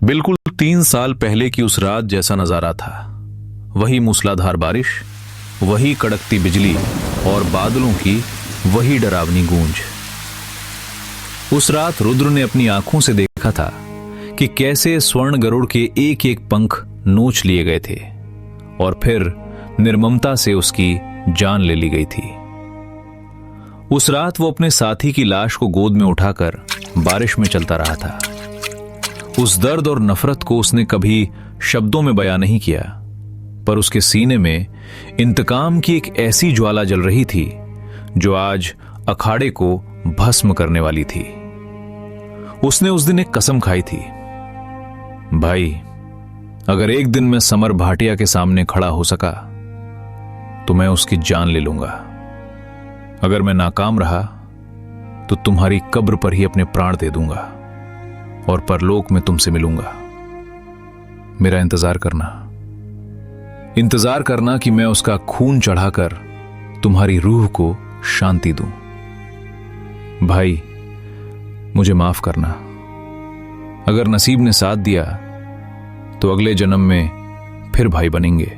बिल्कुल 3 साल पहले की उस रात जैसा नजारा था। वही मूसलाधार बारिश, वही कड़कती बिजली और बादलों की वही डरावनी गूंज। उस रात रुद्र ने अपनी आंखों से देखा था कि कैसे स्वर्ण गरुड़ के एक एक पंख नोच लिए गए थे और फिर निर्ममता से उसकी जान ले ली गई थी। उस रात वो अपने साथी की लाश को गोद में उठाकर बारिश में चलता रहा था। उस दर्द और नफरत को उसने कभी शब्दों में बयां नहीं किया, पर उसके सीने में इंतकाम की एक ऐसी ज्वाला जल रही थी जो आज अखाड़े को भस्म करने वाली थी। उसने उस दिन एक कसम खाई थी, भाई अगर एक दिन मैं समर भाटिया के सामने खड़ा हो सका तो मैं उसकी जान ले लूंगा। अगर मैं नाकाम रहा तो तुम्हारी कब्र पर ही अपने प्राण दे दूंगा और परलोक में तुमसे मिलूंगा। मेरा इंतजार करना कि मैं उसका खून चढ़ाकर तुम्हारी रूह को शांति दूं। भाई मुझे माफ करना। अगर नसीब ने साथ दिया तो अगले जन्म में फिर भाई बनेंगे।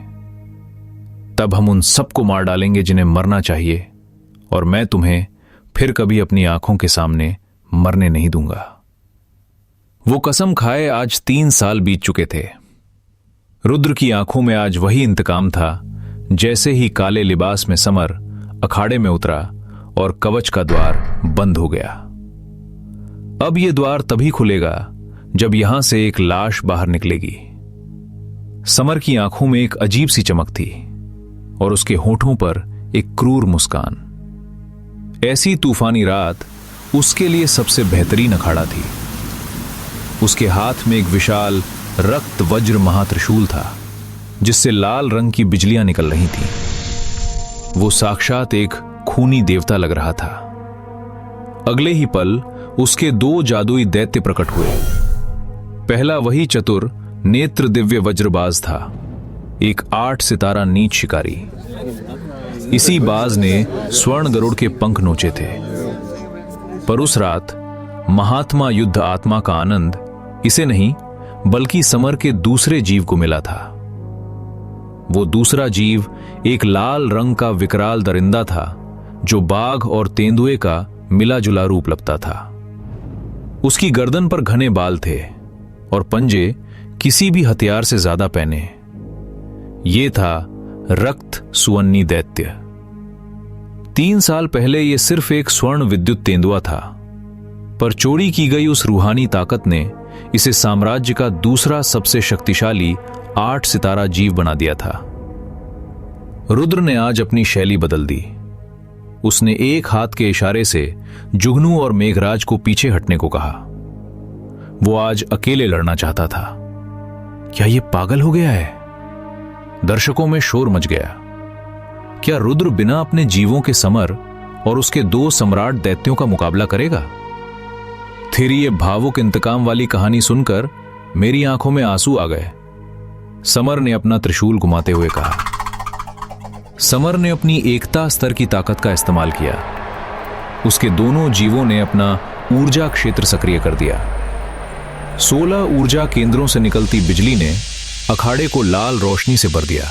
तब हम उन सबको मार डालेंगे जिन्हें मरना चाहिए, और मैं तुम्हें फिर कभी अपनी आंखों के सामने मरने नहीं दूंगा। वो कसम खाए आज 3 साल बीत चुके थे। रुद्र की आंखों में आज वही इंतकाम था जैसे ही काले लिबास में समर अखाड़े में उतरा और कवच का द्वार बंद हो गया। अब यह द्वार तभी खुलेगा जब यहां से एक लाश बाहर निकलेगी। समर की आंखों में एक अजीब सी चमक थी और उसके होठों पर एक क्रूर मुस्कान। ऐसी तूफानी रात उसके लिए सबसे बेहतरीन अखाड़ा थी। उसके हाथ में एक विशाल रक्त वज्र महात्रिशूल था जिससे लाल रंग की बिजलियां निकल रही थीं। वो साक्षात एक खूनी देवता लग रहा था। अगले ही पल उसके 2 जादुई दैत्य प्रकट हुए। पहला वही चतुर नेत्र दिव्य वज्रबाज था, एक 8 सितारा नीच शिकारी। इसी बाज ने स्वर्ण गरुड़ के पंख नोचे थे। पर उस रात महात्मा युद्ध आत्मा का आनंद इसे नहीं बल्कि समर के दूसरे जीव को मिला था। वो दूसरा जीव एक लाल रंग का विकराल दरिंदा था जो बाघ और तेंदुए का मिला जुला रूप लगता था। उसकी गर्दन पर घने बाल थे और पंजे किसी भी हथियार से ज्यादा पहने। ये था रक्त सुवन्नी दैत्य। 3 साल पहले यह सिर्फ एक स्वर्ण विद्युत तेंदुआ था, पर चोरी की गई उस रूहानी ताकत ने इसे साम्राज्य का दूसरा सबसे शक्तिशाली 8 सितारा जीव बना दिया था। रुद्र ने आज अपनी शैली बदल दी। उसने एक हाथ के इशारे से जुगनू और मेघराज को पीछे हटने को कहा। वो आज अकेले लड़ना चाहता था। क्या यह पागल हो गया है? दर्शकों में शोर मच गया। क्या रुद्र बिना अपने जीवों के समर और उसके 2 सम्राट दैत्यों का मुकाबला करेगा? तेरी ये भावुक इंतकाम वाली कहानी सुनकर मेरी आंखों में आंसू आ गए, समर ने अपना त्रिशूल घुमाते हुए कहा। समर ने अपनी एकता स्तर की ताकत का इस्तेमाल किया। उसके दोनों जीवों ने अपना ऊर्जा क्षेत्र सक्रिय कर दिया। 16 ऊर्जा केंद्रों से निकलती बिजली ने अखाड़े को लाल रोशनी से भर दिया।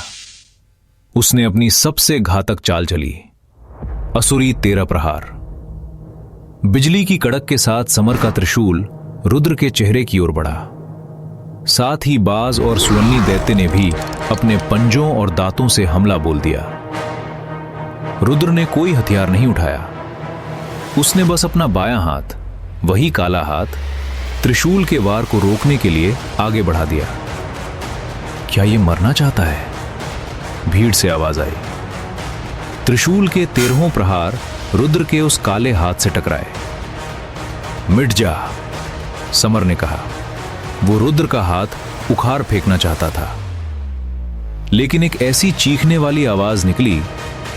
उसने अपनी सबसे घातक चाल चली, असुरी 13 प्रहार। बिजली की कड़क के साथ समर का त्रिशूल रुद्र के चेहरे की ओर बढ़ा। साथ ही बाज और सुवन्नी दैत्य ने भी अपने पंजों और दांतों से हमला बोल दिया। रुद्र ने कोई हथियार नहीं उठाया। उसने बस अपना बायां हाथ, वही काला हाथ, त्रिशूल के वार को रोकने के लिए आगे बढ़ा दिया। क्या यह मरना चाहता है? भीड़ से आवाज आई। त्रिशूल के 13 प्रहार रुद्र के उस काले हाथ से टकराए। मिट जा, समर ने कहा। वो रुद्र का हाथ उखाड़ फेंकना चाहता था, लेकिन एक ऐसी चीखने वाली आवाज निकली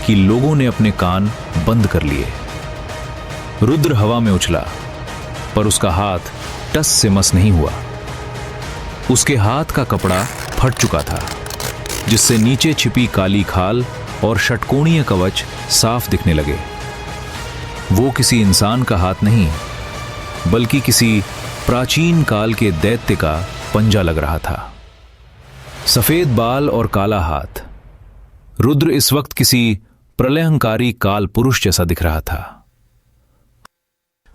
कि लोगों ने अपने कान बंद कर लिए। रुद्र हवा में उछला, पर उसका हाथ टस से मस नहीं हुआ। उसके हाथ का कपड़ा फट चुका था, जिससे नीचे छिपी काली खाल और षटकोणीय कवच साफ दिखने लगे। वो किसी इंसान का हाथ नहीं, बल्कि किसी प्राचीन काल के दैत्य का पंजा लग रहा था। सफेद बाल और काला हाथ। रुद्र इस वक्त किसी प्रलयंकारी काल पुरुष जैसा दिख रहा था।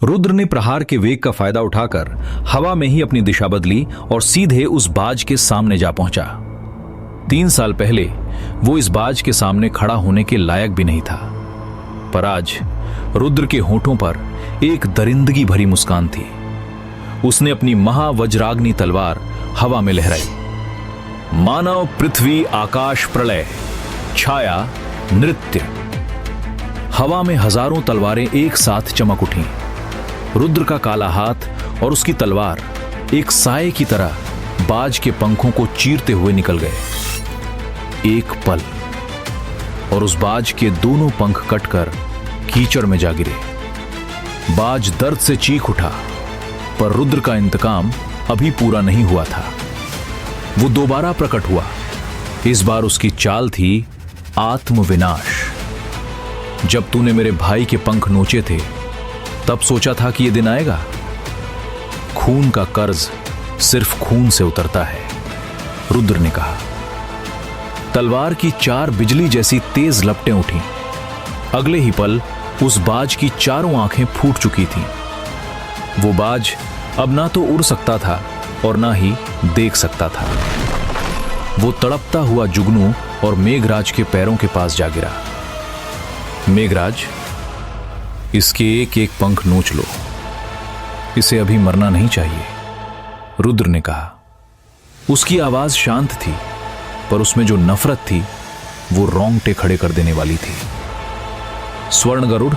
रुद्र ने प्रहार के वेग का फायदा उठाकर हवा में ही अपनी दिशा बदली और सीधे उस बाज के सामने जा पहुंचा। 3 साल पहले वो इस बाज के सामने खड़ा होने के लायक भी नहीं था, पर आज रुद्र के होठों पर एक दरिंदगी भरी मुस्कान थी। उसने अपनी महावज्राग्नि तलवार हवा में लहराई। मानव, पृथ्वी, आकाश, प्रलय, छाया, नृत्य। हवा में हजारों तलवारें एक साथ चमक उठीं। रुद्र का काला हाथ और उसकी तलवार एक साए की तरह बाज के पंखों को चीरते हुए निकल गए। एक पल और उस बाज के दोनों पंख कटकर कीचड़ में जा गिरे। बाज दर्द से चीख उठा, पर रुद्र का इंतकाम अभी पूरा नहीं हुआ था। वो दोबारा प्रकट हुआ। इस बार उसकी चाल थी आत्मविनाश। जब तूने मेरे भाई के पंख नोचे थे, तब सोचा था कि यह दिन आएगा। खून का कर्ज सिर्फ खून से उतरता है, रुद्र ने कहा। तलवार की 4 बिजली जैसी तेज लपटें उठीं। अगले ही पल उस बाज की चारों आंखें फूट चुकी थीं। वो बाज अब ना तो उड़ सकता था और ना ही देख सकता था। वो तड़पता हुआ जुगनू और मेघराज के पैरों के पास जा गिरा। मेघराज, इसके एक एक पंख नोच लो, इसे अभी मरना नहीं चाहिए, रुद्र ने कहा। उसकी आवाज शांत थी, पर उसमें जो नफरत थी वो रोंगटे खड़े कर देने वाली थी। स्वर्ण गरुड़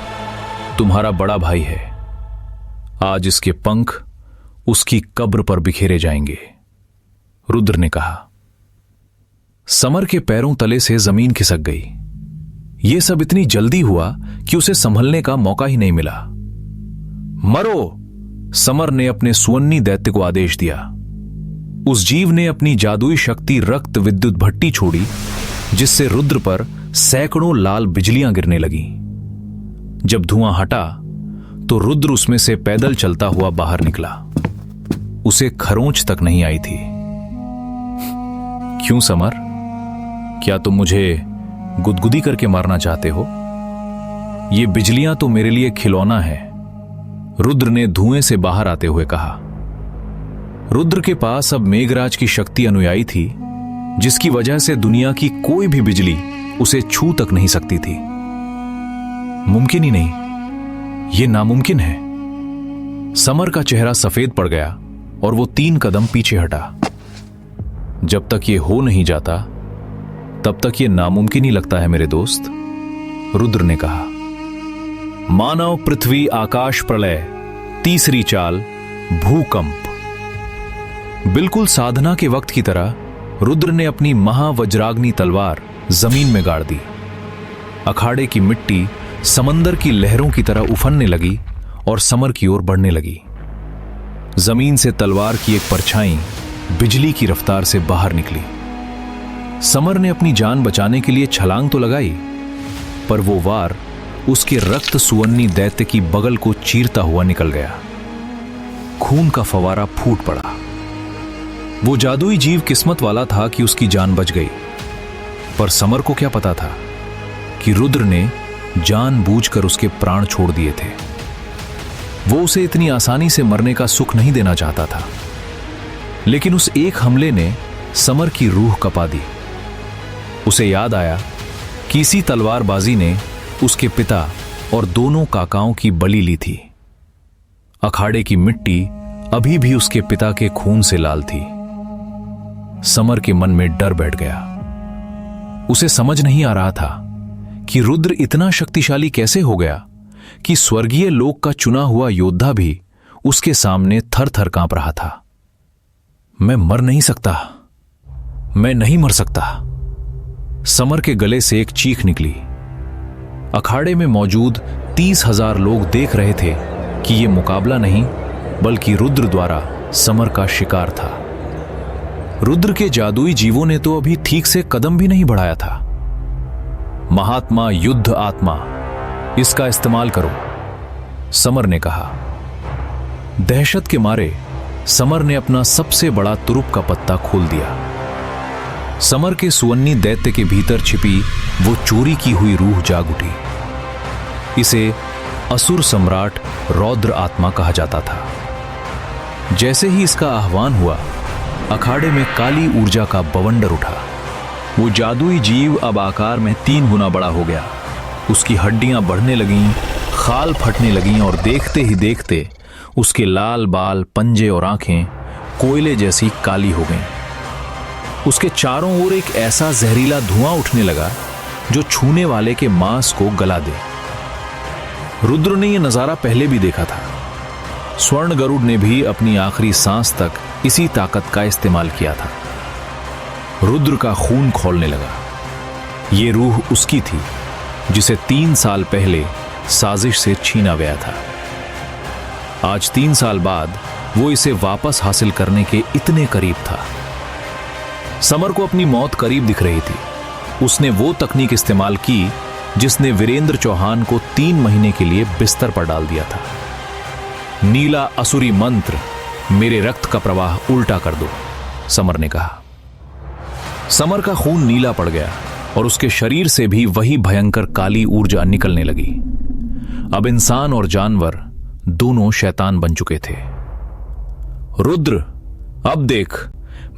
तुम्हारा बड़ा भाई है। आज इसके पंख उसकी कब्र पर बिखेरे जाएंगे, रुद्र ने कहा। समर के पैरों तले से जमीन खिसक गई। यह सब इतनी जल्दी हुआ कि उसे संभलने का मौका ही नहीं मिला। मरो! समर ने अपने सुवन्नी दैत्य को आदेश दिया। उस जीव ने अपनी जादुई शक्ति रक्त विद्युत भट्टी छोड़ी, जिससे रुद्र पर सैकड़ों लाल बिजलियां गिरने लगीं। जब धुआं हटा तो रुद्र उसमें से पैदल चलता हुआ बाहर निकला। उसे खरोंच तक नहीं आई थी। क्यों समर, क्या तुम मुझे गुदगुदी करके मारना चाहते हो? ये बिजलियां तो मेरे लिए खिलौना है, रुद्र ने धुएं से बाहर आते हुए कहा। रुद्र के पास अब मेघराज की शक्ति अनुयायी थी, जिसकी वजह से दुनिया की कोई भी बिजली उसे छू तक नहीं सकती थी। मुमकिन ही नहीं, यह नामुमकिन है। समर का चेहरा सफेद पड़ गया और वो 3 कदम पीछे हटा। जब तक ये हो नहीं जाता, तब तक ये नामुमकिन ही लगता है मेरे दोस्त, रुद्र ने कहा। मानव, पृथ्वी, आकाश, प्रलय, तीसरी चाल, भूकंप। बिल्कुल साधना के वक्त की तरह रुद्र ने अपनी महावज्राग्नि तलवार जमीन में गाड़ दी। अखाड़े की मिट्टी समंदर की लहरों की तरह उफनने लगी और समर की ओर बढ़ने लगी। जमीन से तलवार की एक परछाई बिजली की रफ्तार से बाहर निकली। समर ने अपनी जान बचाने के लिए छलांग तो लगाई, पर वो वार उसके रक्त सुवन्नी दैत्य की बगल को चीरता हुआ निकल गया। खून का फवारा फूट पड़ा। वो जादुई जीव किस्मत वाला था कि उसकी जान बच गई, पर समर को क्या पता था कि रुद्र ने जानबूझकर उसके प्राण छोड़ दिए थे। वो उसे इतनी आसानी से मरने का सुख नहीं देना चाहता था, लेकिन उस एक हमले ने समर की रूह कपा दी। उसे याद आया कि इसी तलवारबाजी ने उसके पिता और दोनों काकाओं की बलि ली थी। अखाड़े की मिट्टी अभी भी उसके पिता के खून से लाल थी। समर के मन में डर बैठ गया। उसे समझ नहीं आ रहा था कि रुद्र इतना शक्तिशाली कैसे हो गया कि स्वर्गीय लोक का चुना हुआ योद्धा भी उसके सामने थर थर कांप रहा था। मैं मर नहीं सकता, मैं नहीं मर सकता। समर के गले से एक चीख निकली। अखाड़े में मौजूद 30,000 लोग देख रहे थे कि यह मुकाबला नहीं, बल्कि रुद्र द्वारा समर का शिकार था। रुद्र के जादुई जीवों ने तो अभी ठीक से कदम भी नहीं बढ़ाया था। महात्मा युद्ध आत्मा, इसका इस्तेमाल करो, समर ने कहा। दहशत के मारे समर ने अपना सबसे बड़ा तुरुप का पत्ता खोल दिया। समर के सुवन्नी दैत्य के भीतर छिपी वो चोरी की हुई रूह जाग उठी। इसे असुर सम्राट रौद्र आत्मा कहा जाता था। जैसे ही इसका आह्वान हुआ, अखाड़े में काली ऊर्जा का बवंडर उठा। वो जादुई जीव अब आकार में 3 गुना बड़ा हो गया। उसकी हड्डियां बढ़ने लगीं, खाल फटने लगीं और देखते ही देखते उसके लाल बाल, पंजे और आंखें कोयले जैसी काली हो गईं। उसके चारों ओर एक ऐसा जहरीला धुआं उठने लगा जो छूने वाले के मांस को गला दे। रुद्र ने यह नजारा पहले भी देखा था। स्वर्ण गरुड़ ने भी अपनी आखिरी सांस तक इसी ताकत का इस्तेमाल किया था। रुद्र का खून खौलने लगा। यह रूह उसकी थी जिसे 3 साल पहले साजिश से छीना गया था। आज 3 साल बाद वो इसे वापस हासिल करने के इतने करीब था। समर को अपनी मौत करीब दिख रही थी। उसने वो तकनीक इस्तेमाल की जिसने वीरेंद्र चौहान को 3 महीने के लिए बिस्तर पर डाल दिया था। नीला असुरी मंत्र, मेरे रक्त का प्रवाह उल्टा कर दो, समर ने कहा। समर का खून नीला पड़ गया और उसके शरीर से भी वही भयंकर काली ऊर्जा निकलने लगी। अब इंसान और जानवर दोनों शैतान बन चुके थे। रुद्र, अब देख,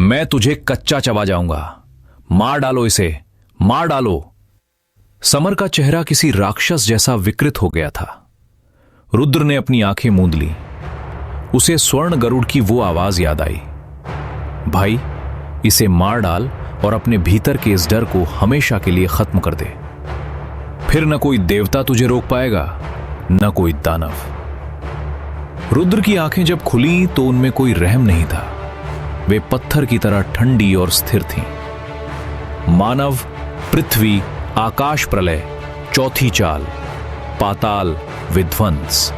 मैं तुझे कच्चा चबा जाऊंगा। मार डालो इसे, मार डालो। समर का चेहरा किसी राक्षस जैसा विकृत हो गया था। रुद्र ने अपनी आंखें मूंद ली। उसे स्वर्ण गरुड़ की वो आवाज याद आई, भाई, इसे मार डाल और अपने भीतर के इस डर को हमेशा के लिए खत्म कर दे। फिर न कोई देवता तुझे रोक पाएगा, न कोई दानव। रुद्र की आंखें जब खुली तो उनमें कोई रहम नहीं था। वे पत्थर की तरह ठंडी और स्थिर थीं। मानव, पृथ्वी, आकाश प्रलय, चौथी चाल, पाताल, विध्वंस।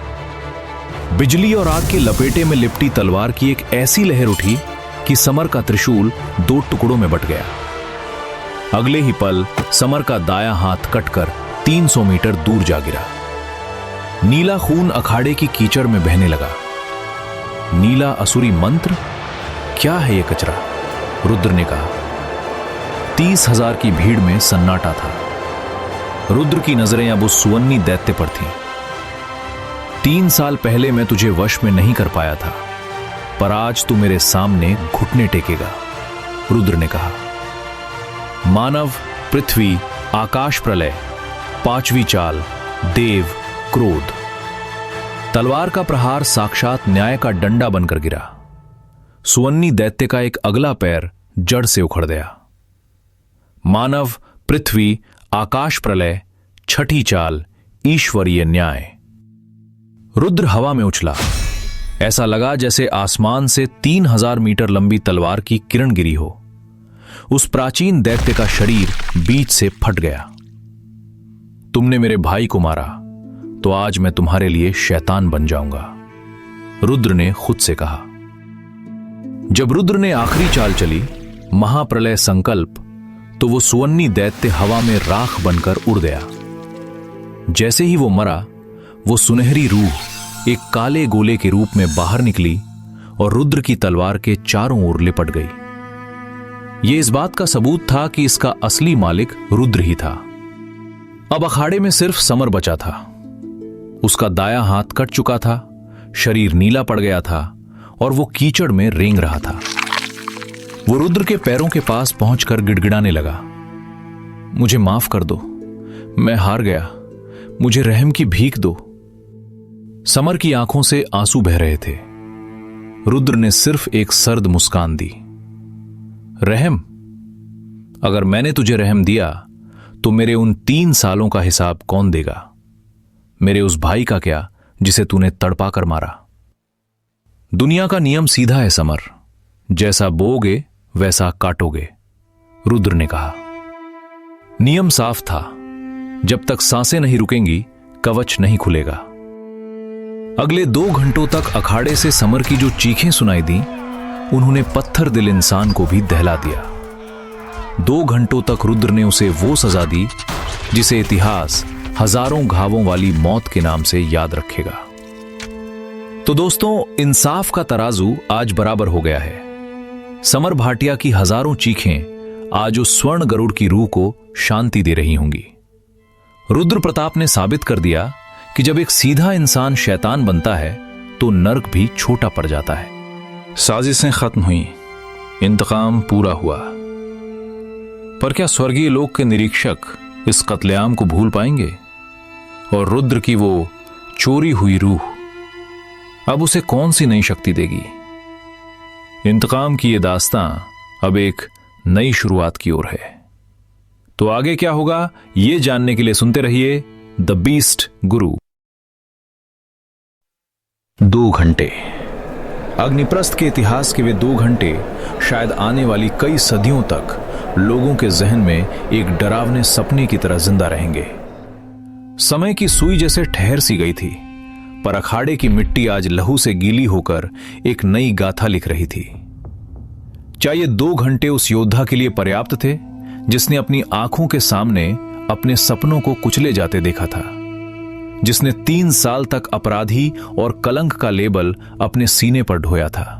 बिजली और आग के लपेटे में लिपटी तलवार की एक ऐसी लहर उठी कि समर का त्रिशूल 2 टुकड़ों में बट गया। अगले ही पल समर का दायां हाथ कटकर 300 मीटर दूर जा गिरा। नीला खून अखाड़े की कीचड़ में बहने लगा। नीला असुरी मंत्र, क्या है यह कचरा? रुद्र ने कहा। 30,000 की भीड़ में सन्नाटा था। रुद्र की नजरें अब उस सुवन्नी दैत्य पर थीं। 3 साल पहले मैं तुझे वश में नहीं कर पाया था, पर आज तू मेरे सामने घुटने टेकेगा, रुद्र ने कहा। मानव, पृथ्वी, आकाश प्रलय, 5वीं चाल, देव, क्रोध। तलवार का प्रहार साक्षात न्याय का डंडा बनकर गिरा। सुवन्नी दैत्य का एक अगला पैर जड़ से उखड़ गया। मानव, पृथ्वी, आकाश प्रलय, 6ठी चाल, ईश्वरीय न्याय। रुद्र हवा में उछला। ऐसा लगा जैसे आसमान से 3000 मीटर लंबी तलवार की किरण गिरी हो। उस प्राचीन दैत्य का शरीर बीच से फट गया। तुमने मेरे भाई को मारा, तो आज मैं तुम्हारे लिए शैतान बन जाऊंगा, रुद्र ने खुद से कहा। जब रुद्र ने आखिरी चाल चली, महाप्रलय संकल्प, तो वो सुवन्नी दैत्य हवा में राख बनकर उड़ गया। जैसे ही वो मरा, वो सुनहरी रूह एक काले गोले के रूप में बाहर निकली और रुद्र की तलवार के चारों ओर लिपट गई। यह इस बात का सबूत था कि इसका असली मालिक रुद्र ही था। अब अखाड़े में सिर्फ समर बचा था। उसका दायां हाथ कट चुका था, शरीर नीला पड़ गया था और वो कीचड़ में रेंग रहा था। वो रुद्र के पैरों के पास पहुंचकर गिड़गिड़ाने लगा, मुझे माफ कर दो, मैं हार गया, मुझे रहम की भीख दो। समर की आंखों से आंसू बह रहे थे। रुद्र ने सिर्फ एक सर्द मुस्कान दी। रहम? अगर मैंने तुझे रहम दिया तो मेरे उन 3 सालों का हिसाब कौन देगा? मेरे उस भाई का क्या जिसे तूने तड़पा कर मारा? दुनिया का नियम सीधा है समर, जैसा बोओगे वैसा काटोगे, रुद्र ने कहा। नियम साफ था, जब तक सांसें नहीं रुकेंगी कवच नहीं खुलेगा। अगले 2 घंटों तक अखाड़े से समर की जो चीखें सुनाई दी, उन्होंने पत्थर दिल इंसान को भी दहला दिया। 2 घंटों तक रुद्र ने उसे वो सजा दी जिसे इतिहास हजारों घावों वाली मौत के नाम से याद रखेगा। तो दोस्तों, इंसाफ का तराजू आज बराबर हो गया है। समर भाटिया की हजारों चीखें आज उस स्वर्ण गरुड़ की रूह को शांति दे रही होंगी। रुद्र प्रताप ने साबित कर दिया कि जब एक सीधा इंसान शैतान बनता है तो नर्क भी छोटा पड़ जाता है। साजिशें खत्म हुई, इंतकाम पूरा हुआ। पर क्या स्वर्गीय लोक के निरीक्षक इस कत्लेआम को भूल पाएंगे? और रुद्र की वो चोरी हुई रूह अब उसे कौन सी नई शक्ति देगी? इंतकाम की ये दास्तां अब एक नई शुरुआत की ओर है। तो आगे क्या होगा, ये जानने के लिए सुनते रहिए द बीस्ट गुरु। 2 घंटे। अग्निप्रस्थ के इतिहास के वे 2 घंटे शायद आने वाली कई सदियों तक लोगों के जहन में एक डरावने सपने की तरह जिंदा रहेंगे। समय की सुई जैसे ठहर सी गई थी, पर अखाड़े की मिट्टी आज लहू से गीली होकर एक नई गाथा लिख रही थी। क्या ये 2 घंटे उस योद्धा के लिए पर्याप्त थे जिसने अपनी आंखों के सामने अपने सपनों को कुचले जाते देखा था, जिसने 3 साल तक अपराधी और कलंक का लेबल अपने सीने पर ढोया था?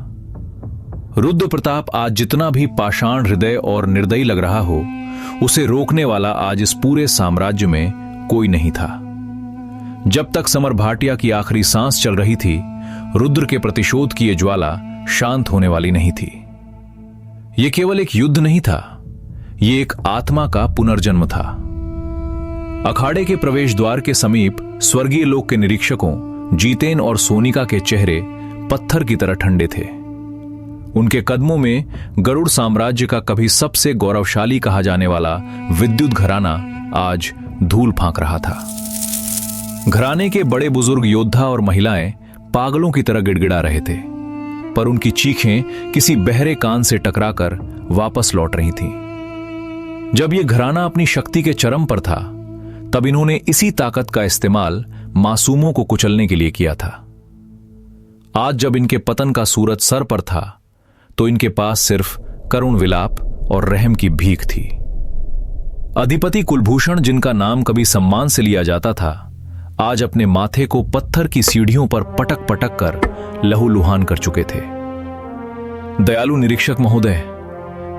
रुद्र प्रताप आज जितना भी पाषाण हृदय और निर्दयी लग रहा हो, उसे रोकने वाला आज इस पूरे साम्राज्य में कोई नहीं था। जब तक समर भाटिया की आखिरी सांस चल रही थी, रुद्र के प्रतिशोध की यह ज्वाला शांत होने वाली नहीं थी। यह केवल एक युद्ध नहीं था, यह एक आत्मा का पुनर्जन्म था। अखाड़े के प्रवेश द्वार के समीप स्वर्गीय लोक के निरीक्षकों जीतेन और सोनिका के चेहरे पत्थर की तरह ठंडे थे। उनके कदमों में गरुड़ साम्राज्य का कभी सबसे गौरवशाली कहा जाने वाला विद्युत घराना आज धूल फांक रहा था। घराने के बड़े बुजुर्ग योद्धा और महिलाएं पागलों की तरह गिड़गिड़ा रहे थे, पर उनकी चीखें किसी बहरे कान से टकराकर वापस लौट रही थीं। जब यह घराना अपनी शक्ति के चरम पर था, तब इन्होंने इसी ताकत का इस्तेमाल मासूमों को कुचलने के लिए किया था। आज जब इनके पतन का सूरज सर पर था, तो इनके पास सिर्फ करुण विलाप और रहम की भीख थी। अधिपति कुलभूषण, जिनका नाम कभी सम्मान से लिया जाता था, आज अपने माथे को पत्थर की सीढ़ियों पर पटक पटक कर लहूलुहान कर चुके थे। दयालु निरीक्षक महोदय,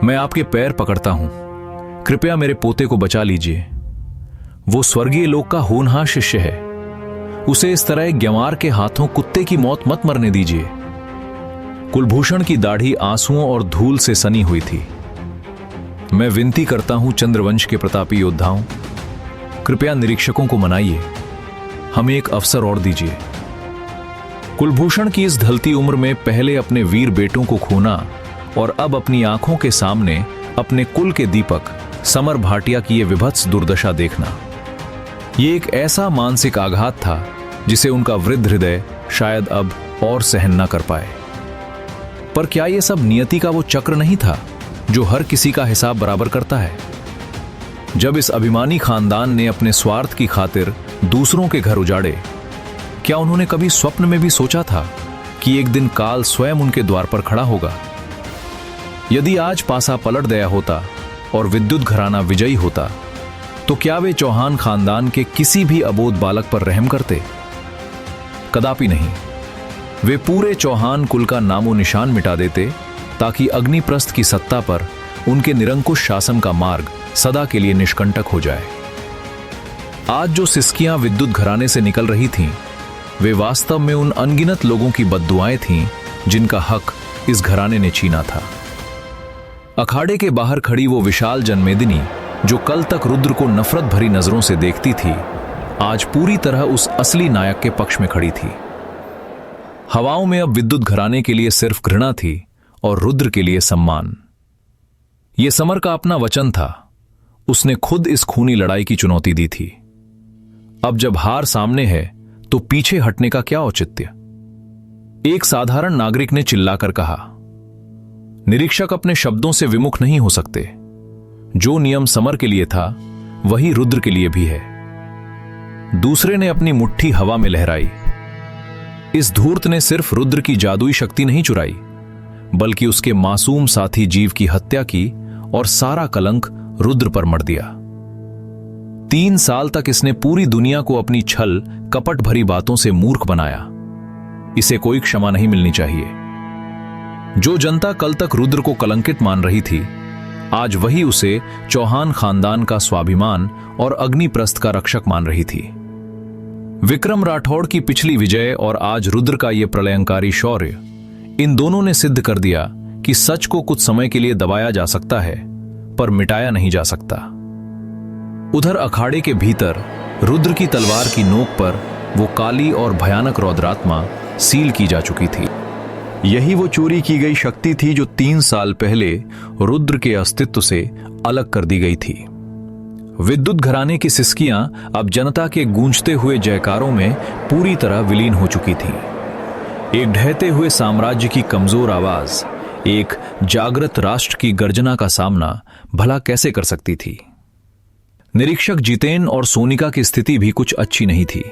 मैं आपके पैर पकड़ता हूं, कृपया मेरे पोते को बचा लीजिए। वो स्वर्गीय लोक का होनहार शिष्य है, उसे इस तरह एक ग्यवार के हाथों कुत्ते की मौत मत मरने दीजिए। कुलभूषण की दाढ़ी आंसुओं और धूल से सनी हुई थी। मैं विनती करता हूं चंद्रवंश के प्रतापी योद्धाओं, कृपया निरीक्षकों को मनाइए, हमें एक अवसर और दीजिए। कुलभूषण की इस ढलती उम्र में पहले अपने वीर बेटों को खोना और अब अपनी आंखों के सामने अपने कुल के दीपक समर भाटिया की यह विभत्स दुर्दशा देखना, यह एक ऐसा मानसिक आघात था जिसे उनका वृद्ध हृदय शायद अब और सहन न कर पाए। पर क्या यह सब नियति का वो चक्र नहीं था जो हर किसी का हिसाब बराबर करता है? जब इस अभिमानी खानदान ने अपने स्वार्थ की खातिर दूसरों के घर उजाड़े, क्या उन्होंने कभी स्वप्न में भी सोचा था कि एक दिन काल स्वयं उनके द्वार पर खड़ा होगा? यदि आज पासा पलट गया होता और विद्युत घराना विजयी होता, तो क्या वे चौहान खानदान के किसी भी अबोध बालक पर रहम करते? कदापि नहीं। वे पूरे चौहान कुल का नामो निशान मिटा देते, ताकि अग्निप्रस्थ की सत्ता पर उनके निरंकुश शासन का मार्ग सदा के लिए निष्कंटक हो जाए। आज जो सिसकियां विद्युत घराने से निकल रही थीं, वे वास्तव में उन अनगिनत लोगों की बद्दुआएं थीं जिनका हक इस घराने ने छीना था। अखाड़े के बाहर खड़ी वो विशाल जनमेदिनी, जो कल तक रुद्र को नफरत भरी नजरों से देखती थी, आज पूरी तरह उस असली नायक के पक्ष में खड़ी थी। हवाओं में अब विद्युत घराने के लिए सिर्फ घृणा थी और रुद्र के लिए सम्मान। यह समर का अपना वचन था, उसने खुद इस खूनी लड़ाई की चुनौती दी थी। अब जब हार सामने है तो पीछे हटने का क्या औचित्य? एक साधारण नागरिक ने चिल्लाकर कहा। निरीक्षक अपने शब्दों से विमुख नहीं हो सकते। जो नियम समर के लिए था, वही रुद्र के लिए भी है। दूसरे ने अपनी मुट्ठी हवा में लहराई। इस धूर्त ने सिर्फ रुद्र की जादुई शक्ति नहीं चुराई, बल्कि उसके मासूम साथी जीव की हत्या की और सारा कलंक रुद्र पर मढ़ दिया। 3 साल तक इसने पूरी दुनिया को अपनी छल कपट भरी बातों से मूर्ख बनाया, इसे कोई क्षमा नहीं मिलनी चाहिए। जो जनता कल तक रुद्र को कलंकित मान रही थी, आज वही उसे चौहान खानदान का स्वाभिमान और अग्निप्रस्थ का रक्षक मान रही थी। विक्रम राठौड़ की पिछली विजय और आज रुद्र का यह प्रलयंकारी शौर्य, इन दोनों ने सिद्ध कर दिया कि सच को कुछ समय के लिए दबाया जा सकता है, पर मिटाया नहीं जा सकता। उधर अखाड़े के भीतर रुद्र की तलवार की नोक पर वो काली और भयानक रौद्रात्मा सील की जा चुकी थी। यही वो चोरी की गई शक्ति थी जो 3 साल पहले रुद्र के अस्तित्व से अलग कर दी गई थी। विद्युत घराने की सिसकियां अब जनता के गूंजते हुए जयकारों में पूरी तरह विलीन हो चुकी थीं। एक ढहते हुए साम्राज्य की कमजोर आवाज एक जागृत राष्ट्र की गर्जना का सामना भला कैसे कर सकती थी। निरीक्षक जितेन और सोनिका की स्थिति भी कुछ अच्छी नहीं थी।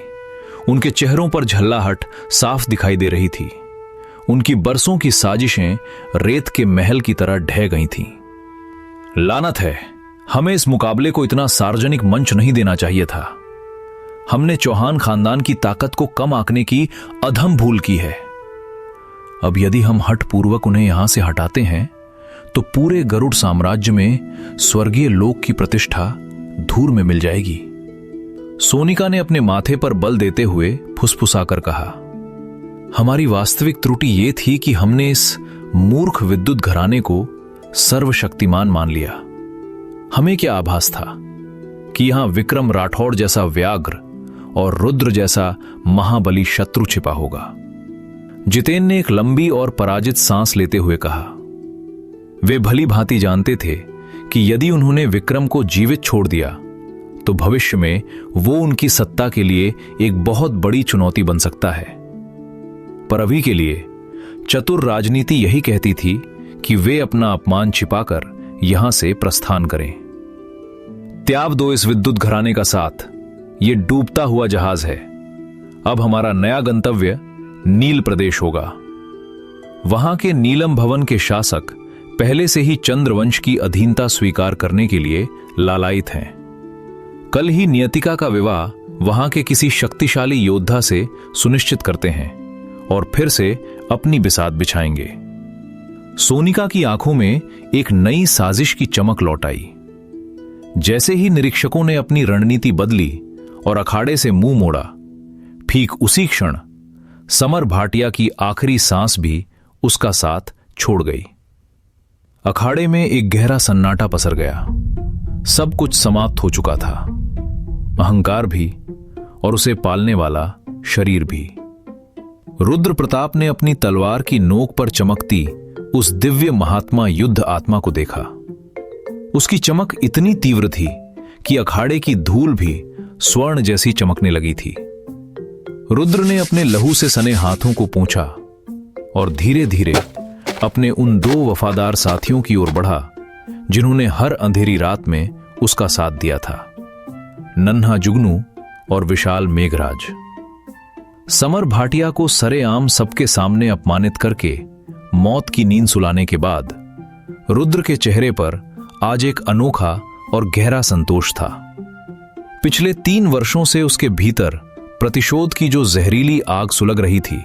उनके चेहरों पर झल्लाहट साफ दिखाई दे रही थी। उनकी बरसों की साजिशें रेत के महल की तरह ढह गई थीं। लानत है, हमें इस मुकाबले को इतना सार्वजनिक मंच नहीं देना चाहिए था। हमने चौहान खानदान की ताकत को कम आंकने की अधम भूल की है। अब यदि हम हठपूर्वक उन्हें यहां से हटाते हैं तो पूरे गरुड़ साम्राज्य में स्वर्गीय लोक की प्रतिष्ठा धूल में मिल जाएगी। सोनिका ने अपने माथे पर बल देते हुए फुसफुसाकर कहा, हमारी वास्तविक त्रुटि यह थी कि हमने इस मूर्ख विद्युत घराने को सर्वशक्तिमान मान लिया। हमें क्या आभास था कि यहां विक्रम राठौड़ जैसा व्याघ्र और रुद्र जैसा महाबली शत्रु छिपा होगा। जितेन ने एक लंबी और पराजित सांस लेते हुए कहा, वे भली भांति जानते थे कि यदि उन्होंने विक्रम को जीवित छोड़ दिया तो भविष्य में वो उनकी सत्ता के लिए एक बहुत बड़ी चुनौती बन सकता है। पर अभी के लिए चतुर राजनीति यही कहती थी कि वे अपना अपमान छिपाकर यहां से प्रस्थान करें। त्याग दो इस विद्युत घराने का साथ, ये डूबता हुआ जहाज है। अब हमारा नया गंतव्य नील प्रदेश होगा। वहां के नीलम भवन के शासक पहले से ही चंद्रवंश की अधीनता स्वीकार करने के लिए लालायित हैं। कल ही नियतिका का विवाह वहां के किसी शक्तिशाली योद्धा से सुनिश्चित करते हैं और फिर से अपनी बिसात बिछाएंगे। सोनिका की आंखों में एक नई साजिश की चमक लौट आई। जैसे ही निरीक्षकों ने अपनी रणनीति बदली और अखाड़े से मुंह मोड़ा, ठीक उसी क्षण समर भाटिया की आखिरी सांस भी उसका साथ छोड़ गई। अखाड़े में एक गहरा सन्नाटा पसर गया। सब कुछ समाप्त हो चुका था, अहंकार भी और उसे पालने वाला शरीर भी। रुद्र प्रताप ने अपनी तलवार की नोक पर चमकती उस दिव्य महात्मा युद्ध आत्मा को देखा। उसकी चमक इतनी तीव्र थी कि अखाड़े की धूल भी स्वर्ण जैसी चमकने लगी थी। रुद्र ने अपने लहू से सने हाथों को पोंछा और धीरे धीरे अपने उन 2 वफादार साथियों की ओर बढ़ा जिन्होंने हर अंधेरी रात में उसका साथ दिया था, नन्हा जुगनू और विशाल मेघराज। समर भाटिया को सरेआम सबके सामने अपमानित करके मौत की नींद सुलाने के बाद रुद्र के चेहरे पर आज एक अनोखा और गहरा संतोष था। पिछले 3 वर्षों से उसके भीतर प्रतिशोध की जो जहरीली आग सुलग रही थी,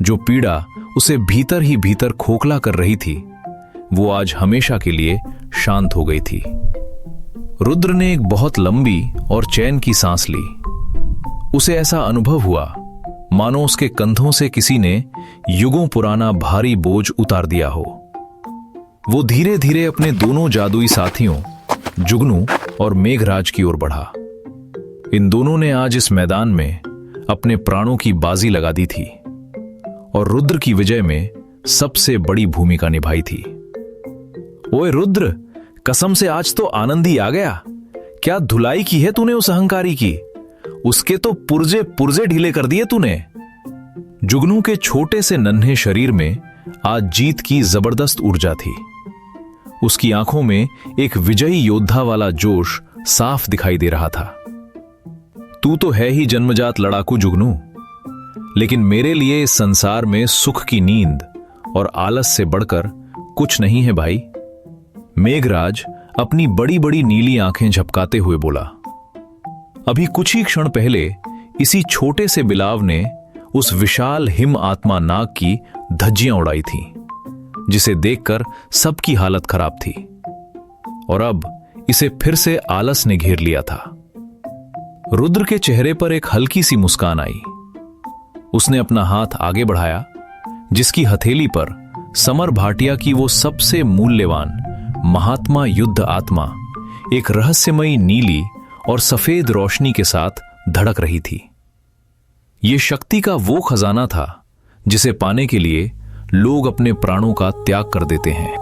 जो पीड़ा उसे भीतर ही भीतर खोखला कर रही थी, वो आज हमेशा के लिए शांत हो गई थी। रुद्र ने एक बहुत लंबी और चैन की सांस ली। उसे ऐसा अनुभव हुआ मानो उसके कंधों से किसी ने युगों पुराना भारी बोझ उतार दिया हो। वो धीरे धीरे अपने दोनों जादुई साथियों जुगनू और मेघराज की ओर बढ़ा। इन दोनों ने आज इस मैदान में अपने प्राणों की बाजी लगा दी थी और रुद्र की विजय में सबसे बड़ी भूमिका निभाई थी। ओए रुद्र, कसम से आज तो आनंद ही आ गया। क्या धुलाई की है तूने उस अहंकारी की, उसके तो पुर्जे पुर्जे ढीले कर दिए तूने। जुगनू के छोटे से नन्हे शरीर में आज जीत की जबरदस्त ऊर्जा थी। उसकी आंखों में एक विजयी योद्धा वाला जोश साफ दिखाई दे रहा था। तू तो है ही जन्मजात लड़ाकू जुगनू, लेकिन मेरे लिए इस संसार में सुख की नींद और आलस से बढ़कर कुछ नहीं है भाई। मेघराज अपनी बड़ी बड़ी नीली आंखें झपकाते हुए बोला। अभी कुछ ही क्षण पहले इसी छोटे से बिलाव ने उस विशाल हिम आत्मा नाग की धज्जियां उड़ाई थीं, जिसे देखकर सबकी हालत खराब थी। और अब इसे फिर से आलस ने घेर लिया था। रुद्र के चेहरे पर एक हल्की सी मुस्कान आई। उसने अपना हाथ आगे बढ़ाया, जिसकी हथेली पर समर भाटिया की वो सबसे मूल्यवान महात्मा युद्ध आत्मा एक रहस्यमयी नीली और सफेद रोशनी के साथ धड़क रही थी। ये शक्ति का वो खजाना था जिसे पाने के लिए लोग अपने प्राणों का त्याग कर देते हैं।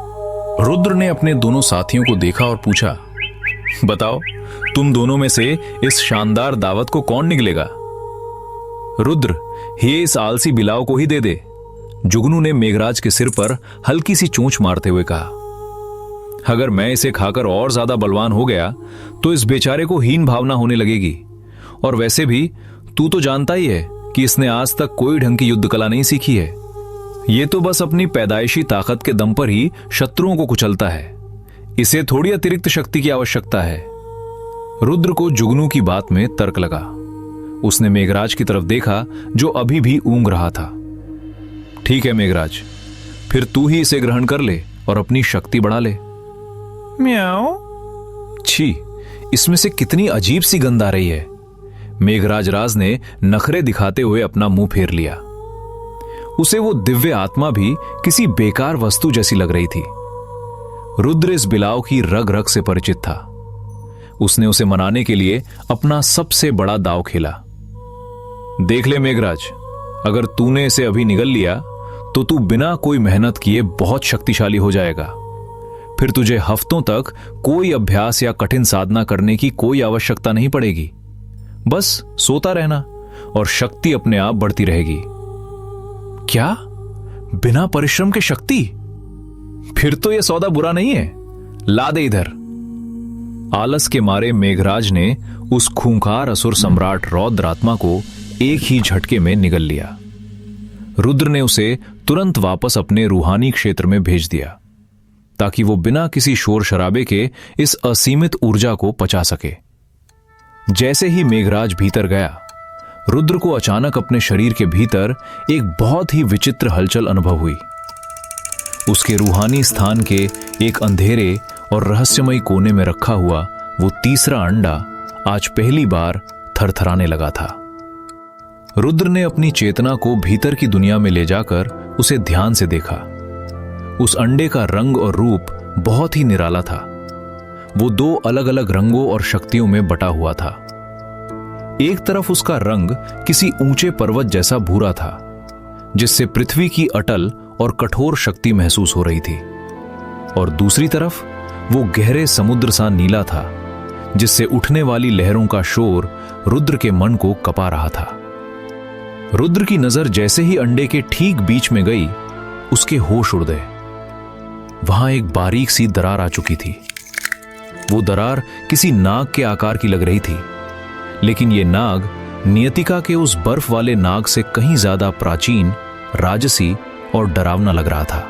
रुद्र ने अपने दोनों साथियों को देखा और पूछा, बताओ, तुम दोनों में से इस शानदार दावत को कौन निगलेगा? रुद्र, ये इस आलसी बिलाव को ही दे दे, जुगनू ने मेघराज के सिर पर हल्की सी चोंच मारते हुए कहा। अगर मैं इसे खाकर और ज्यादा बलवान हो गया तो इस बेचारे को हीन भावना होने लगेगी। और वैसे भी तू तो जानता ही है कि इसने आज तक कोई ढंग की युद्ध कला नहीं सीखी है। ये तो बस अपनी पैदाइशी ताकत के दम पर ही शत्रुओं को कुचलता है। इसे थोड़ी अतिरिक्त शक्ति की आवश्यकता है। रुद्र को जुगनू की बात में तर्क लगा। उसने मेघराज की तरफ देखा, जो अभी भी ऊँग रहा था। ठीक है मेघराज, फिर तू ही इसे ग्रहण कर ले और अपनी शक्ति बढ़ा ले। म्याऊ। छी, इसमें से कितनी अजीब सी गंध आ रही है। मेघराज राज ने नखरे दिखाते हुए अपना मुंह फेर लिया। उसे वो दिव्य आत्मा भी किसी बेकार वस्तु जैसी लग रही थी। रुद्र इस बिलाव की रग रग से परिचित था। उसने उसे मनाने के लिए अपना सबसे बड़ा दांव खेला। देख ले मेघराज, अगर तूने इसे अभी निगल लिया तो तू बिना कोई मेहनत किए बहुत शक्तिशाली हो जाएगा। फिर तुझे हफ्तों तक कोई अभ्यास या कठिन साधना करने की कोई आवश्यकता नहीं पड़ेगी। बस सोता रहना और शक्ति अपने आप बढ़ती रहेगी। क्या? बिना परिश्रम के शक्ति? फिर तो यह सौदा बुरा नहीं है। ला दे इधर। आलस के मारे मेघराज ने उस खूंखार असुर सम्राट रौद्र आत्मा को एक ही झटके में निगल लिया। रुद्र ने उसे तुरंत वापस अपने रूहानी क्षेत्र में भेज दिया, ताकि वो बिना किसी शोर शराबे के इस असीमित ऊर्जा को पचा सके। जैसे ही मेघराज भीतर गया, रुद्र को अचानक अपने शरीर के भीतर एक बहुत ही विचित्र हलचल अनुभव हुई। उसके रूहानी स्थान के एक अंधेरे और रहस्यमयी कोने में रखा हुआ वो तीसरा अंडा आज पहली बार थरथराने लगा था। रुद्र ने अपनी चेतना को भीतर की दुनिया में ले जाकर उसे ध्यान से देखा। उस अंडे का रंग और रूप बहुत ही निराला था। वो दो अलग अलग रंगों और शक्तियों में बटा हुआ था। एक तरफ उसका रंग किसी ऊंचे पर्वत जैसा भूरा था, जिससे पृथ्वी की अटल और कठोर शक्ति महसूस हो रही थी, और दूसरी तरफ वो गहरे समुद्र सा नीला था, जिससे उठने वाली लहरों का शोर रुद्र के मन को कपा रहा था। रुद्र की नजर जैसे ही अंडे के ठीक बीच में गई, उसके होश उड़ गए। वहां एक बारीक सी दरार आ चुकी थी। वो दरार किसी नाग के आकार की लग रही थी, लेकिन ये नाग नियतिका के उस बर्फ वाले नाग से कहीं ज्यादा प्राचीन, राजसी और डरावना लग रहा था।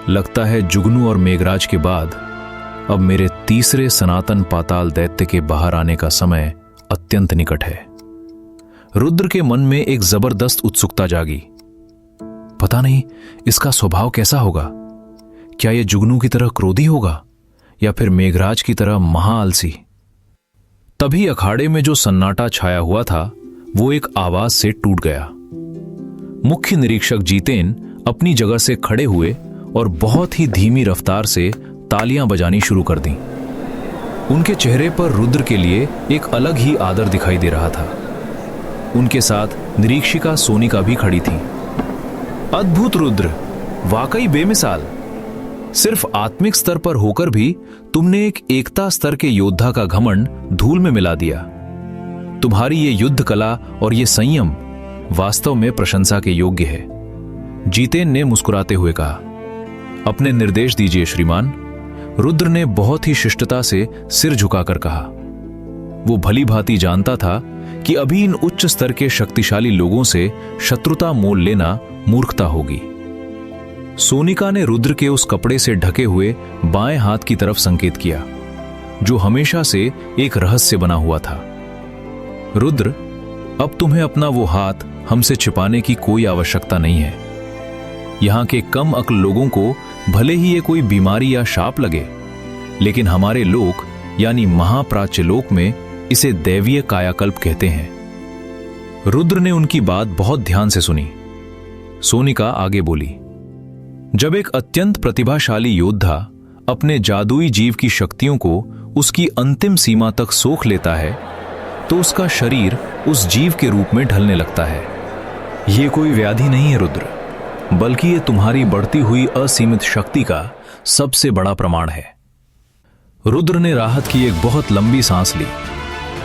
लगता है जुगनू और मेघराज के बाद अब मेरे तीसरे सनातन पाताल दैत्य के बाहर आने का समय अत्यंत निकट है। रुद्र के मन में एक जबरदस्त उत्सुकता जागी। पता नहीं इसका स्वभाव कैसा होगा। क्या यह जुगनू की तरह क्रोधी होगा या फिर मेघराज की तरह महाआलसी? तभी अखाड़े में जो सन्नाटा छाया हुआ था वो एक आवाज से टूट गया। मुख्य निरीक्षक जीतेन अपनी जगह से खड़े हुए और बहुत ही धीमी रफ्तार से तालियां बजानी शुरू कर दी। उनके चेहरे पर रुद्र के लिए एक अलग ही आदर दिखाई दे रहा था। उनके साथ निरीक्षिका सोनिका भी खड़ी थी। अद्भुत रुद्र, वाकई बेमिसाल। सिर्फ आत्मिक स्तर पर होकर भी तुमने एक एकता स्तर के योद्धा का घमंड धूल में मिला दिया। तुम्हारी ये युद्ध कला और ये संयम वास्तव में प्रशंसा के योग्य है। जीतेन ने मुस्कुराते हुए कहा। अपने निर्देश दीजिए श्रीमान, रुद्र ने बहुत ही शिष्टता से सिर झुकाकर कहा। वो भली भांति जानता था कि अभी इन उच्च स्तर के शक्तिशाली लोगों से शत्रुता मोल लेना मूर्खता होगी। सोनिका ने रुद्र के उस कपड़े से ढके हुए बाएं हाथ की तरफ संकेत किया, जो हमेशा से एक रहस्य बना हुआ था। रुद्र, अब तुम्हें अपना वो हाथ हमसे छिपाने की कोई आवश्यकता नहीं है। यहां के कम अक्ल लोगों को भले ही ये कोई बीमारी या शाप लगे, लेकिन हमारे लोक यानी महाप्राच्य लोक में इसे दैवीय कायाकल्प कहते हैं। रुद्र ने उनकी बात बहुत ध्यान से सुनी। सोनिका आगे बोली, जब एक अत्यंत प्रतिभाशाली योद्धा अपने जादुई जीव की शक्तियों को उसकी अंतिम सीमा तक सोख लेता है तो उसका शरीर उस जीव के रूप में ढलने लगता है। यह कोई व्याधि नहीं है रुद्र, बल्कि यह तुम्हारी बढ़ती हुई असीमित शक्ति का सबसे बड़ा प्रमाण है। रुद्र ने राहत की एक बहुत लंबी सांस ली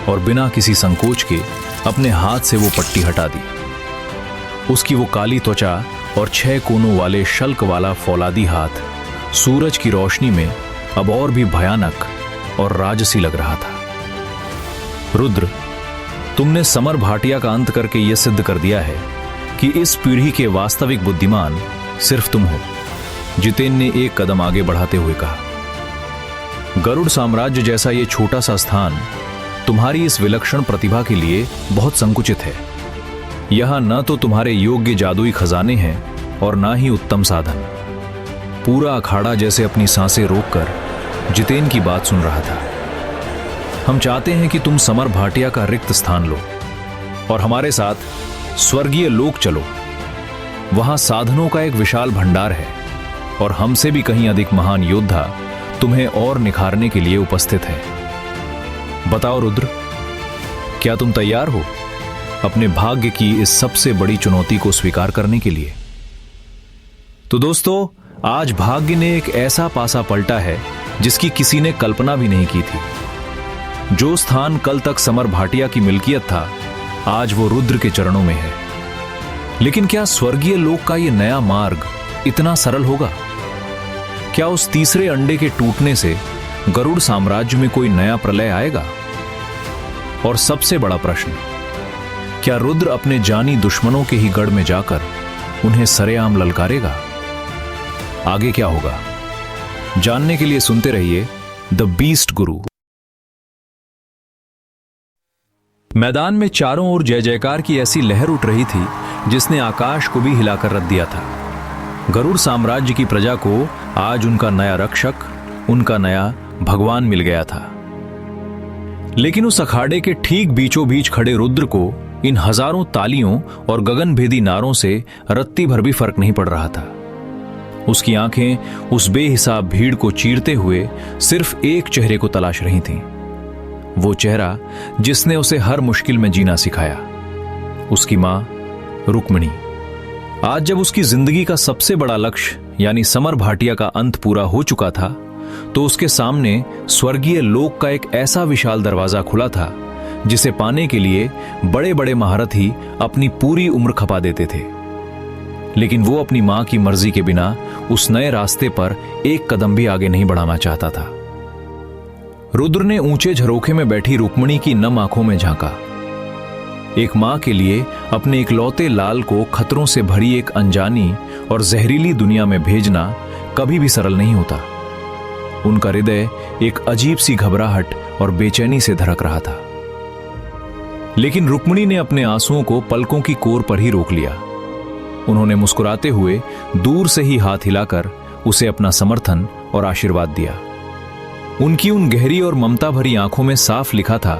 और बिना किसी संकोच के अपने हाथ से वो पट्टी हटा दी। उसकी वो काली त्वचा और 6 कोनों वाले शल्क वाला फौलादी हाथ सूरज की रोशनी में अब और भी भयानक और राजसी लग रहा था। रुद्र, तुमने समर भाटिया का अंत करके यह सिद्ध कर दिया है कि इस पीढ़ी के वास्तविक बुद्धिमान सिर्फ तुम हो, जितेन ने एक कदम आगे बढ़ाते हुए कहा। गरुड़ साम्राज्य जैसा यह छोटा सा स्थान तुम्हारी इस विलक्षण प्रतिभा के लिए बहुत संकुचित है। यहां न तो तुम्हारे योग्य जादुई खजाने हैं और ना ही उत्तम साधन। पूरा अखाड़ा जैसे अपनी सांसें रोककर जितेन की बात सुन रहा था। हम चाहते हैं कि तुम समर भाटिया का रिक्त स्थान लो और हमारे साथ स्वर्गीय लोक चलो। वहां साधनों का एक विशाल भंडार है और हमसे भी कहीं अधिक महान योद्धा तुम्हें और निखारने के लिए उपस्थित है। बताओ रुद्र, क्या तुम तैयार हो अपने भाग्य की इस सबसे बड़ी चुनौती को स्वीकार करने के लिए? तो दोस्तों, आज भाग्य ने एक ऐसा पासा पलटा है जिसकी किसी ने कल्पना भी नहीं की थी। जो स्थान कल तक समर भाटिया की मिल्कियत था, आज वो रुद्र के चरणों में है। लेकिन क्या स्वर्गीय लोक का यह नया मार्ग इतना सरल होगा? क्या उस तीसरे अंडे के टूटने से गरुड़ साम्राज्य में कोई नया प्रलय आएगा? और सबसे बड़ा प्रश्न, क्या रुद्र अपने जानी दुश्मनों के ही गढ़ में जाकर उन्हें सरेआम ललकारेगा? आगे क्या होगा, जानने के लिए सुनते रहिए द बीस्ट गुरु। मैदान में चारों ओर जय जयकार की ऐसी लहर उठ रही थी जिसने आकाश को भी हिलाकर रख दिया था। गरुड़ साम्राज्य की प्रजा को आज उनका नया रक्षक, उनका नया भगवान मिल गया था। लेकिन उस अखाड़े के ठीक बीचों बीच खड़े रुद्र को इन हजारों तालियों और गगनभेदी नारों से रत्ती भर भी फर्क नहीं पड़ रहा था। उसकी आंखें उस बेहिसाब भीड़ को चीरते हुए सिर्फ एक चेहरे को तलाश रही थीं। वो चेहरा जिसने उसे हर मुश्किल में जीना सिखाया, उसकी मां रुक्मिणी। आज जब उसकी जिंदगी का सबसे बड़ा लक्ष्य यानी समर भाटिया का अंत पूरा हो चुका था, तो उसके सामने स्वर्गीय लोक का एक ऐसा विशाल दरवाजा खुला था जिसे पाने के लिए बड़े बड़े महारथी अपनी पूरी उम्र खपा देते थे। लेकिन वो अपनी मां की मर्जी के बिना उस नए रास्ते पर एक कदम भी आगे नहीं बढ़ाना चाहता था। रुद्र ने ऊंचे झरोखे में बैठी रुक्मिणी की नम आंखों में झांका। एक मां के लिए अपने इकलौते लाल को खतरों से भरी एक अनजानी और जहरीली दुनिया में भेजना कभी भी सरल नहीं होता। उनका हृदय एक अजीब सी घबराहट और बेचैनी से धड़क रहा था। लेकिन रुक्मिणी ने अपने आंसुओं को पलकों की कोर पर ही रोक लिया। उन्होंने मुस्कुराते हुए दूर से ही हाथ हिलाकर उसे अपना समर्थन और आशीर्वाद दिया। उनकी उन गहरी और ममता भरी आंखों में साफ लिखा था,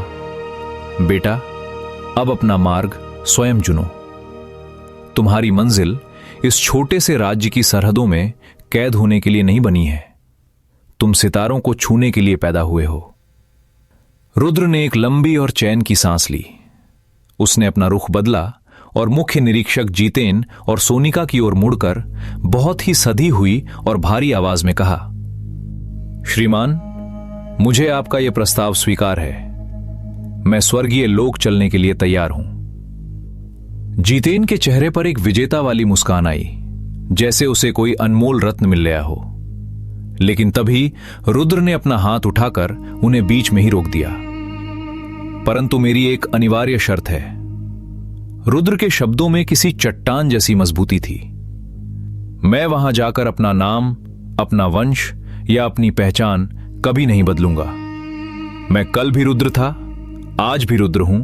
बेटा, अब अपना मार्ग स्वयं चुनो। तुम्हारी मंजिल इस छोटे से राज्य की सरहदों में कैद होने के लिए नहीं बनी है। तुम सितारों को छूने के लिए पैदा हुए हो। रुद्र ने एक लंबी और चैन की सांस ली। उसने अपना रुख बदला और मुख्य निरीक्षक जितेन और सोनिका की ओर मुड़कर बहुत ही सधी हुई और भारी आवाज में कहा, श्रीमान, मुझे आपका यह प्रस्ताव स्वीकार है। मैं स्वर्गीय लोक चलने के लिए तैयार हूं। जितेन के चेहरे पर एक विजेता वाली मुस्कान आई, जैसे उसे कोई अनमोल रत्न मिल गया हो। लेकिन तभी रुद्र ने अपना हाथ उठाकर उन्हें बीच में ही रोक दिया। परंतु मेरी एक अनिवार्य शर्त है। रुद्र के शब्दों में किसी चट्टान जैसी मजबूती थी। मैं वहां जाकर अपना नाम, अपना वंश या अपनी पहचान कभी नहीं बदलूंगा। मैं कल भी रुद्र था, आज भी रुद्र हूं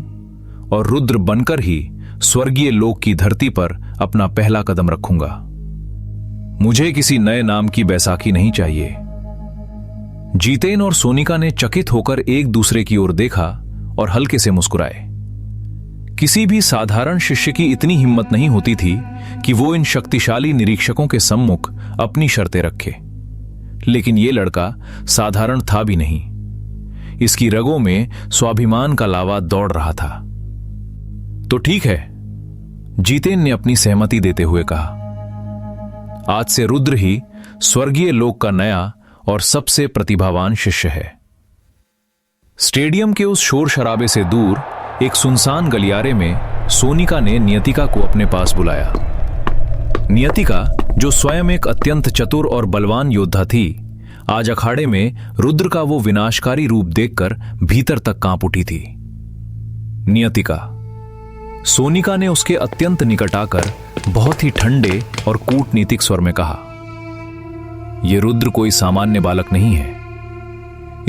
और रुद्र बनकर ही स्वर्गीय लोक की धरती पर अपना पहला कदम रखूंगा। मुझे किसी नए नाम की बैसाखी नहीं चाहिए। जीतेन और सोनिका ने चकित होकर एक दूसरे की ओर देखा और हल्के से मुस्कुराए। किसी भी साधारण शिष्य की इतनी हिम्मत नहीं होती थी कि वो इन शक्तिशाली निरीक्षकों के सम्मुख अपनी शर्तें रखे, लेकिन ये लड़का साधारण था भी नहीं। इसकी रगों में स्वाभिमान का लावा दौड़ रहा था। तो ठीक है, जीतेन ने अपनी सहमति देते हुए कहा। आज से रुद्र ही स्वर्गीय लोक का नया और सबसे प्रतिभावान शिष्य है। स्टेडियम के उस शोर शराबे से दूर एक सुनसान गलियारे में सोनिका ने नियतिका को अपने पास बुलाया। नियतिका, जो स्वयं एक अत्यंत चतुर और बलवान योद्धा थी, आज अखाड़े में रुद्र का वो विनाशकारी रूप देखकर भीतर तक कांप उठी थी। नियतिका, सोनिका ने उसके अत्यंत निकट आकर बहुत ही ठंडे और कूटनीतिक स्वर में कहा, यह रुद्र कोई सामान्य बालक नहीं है।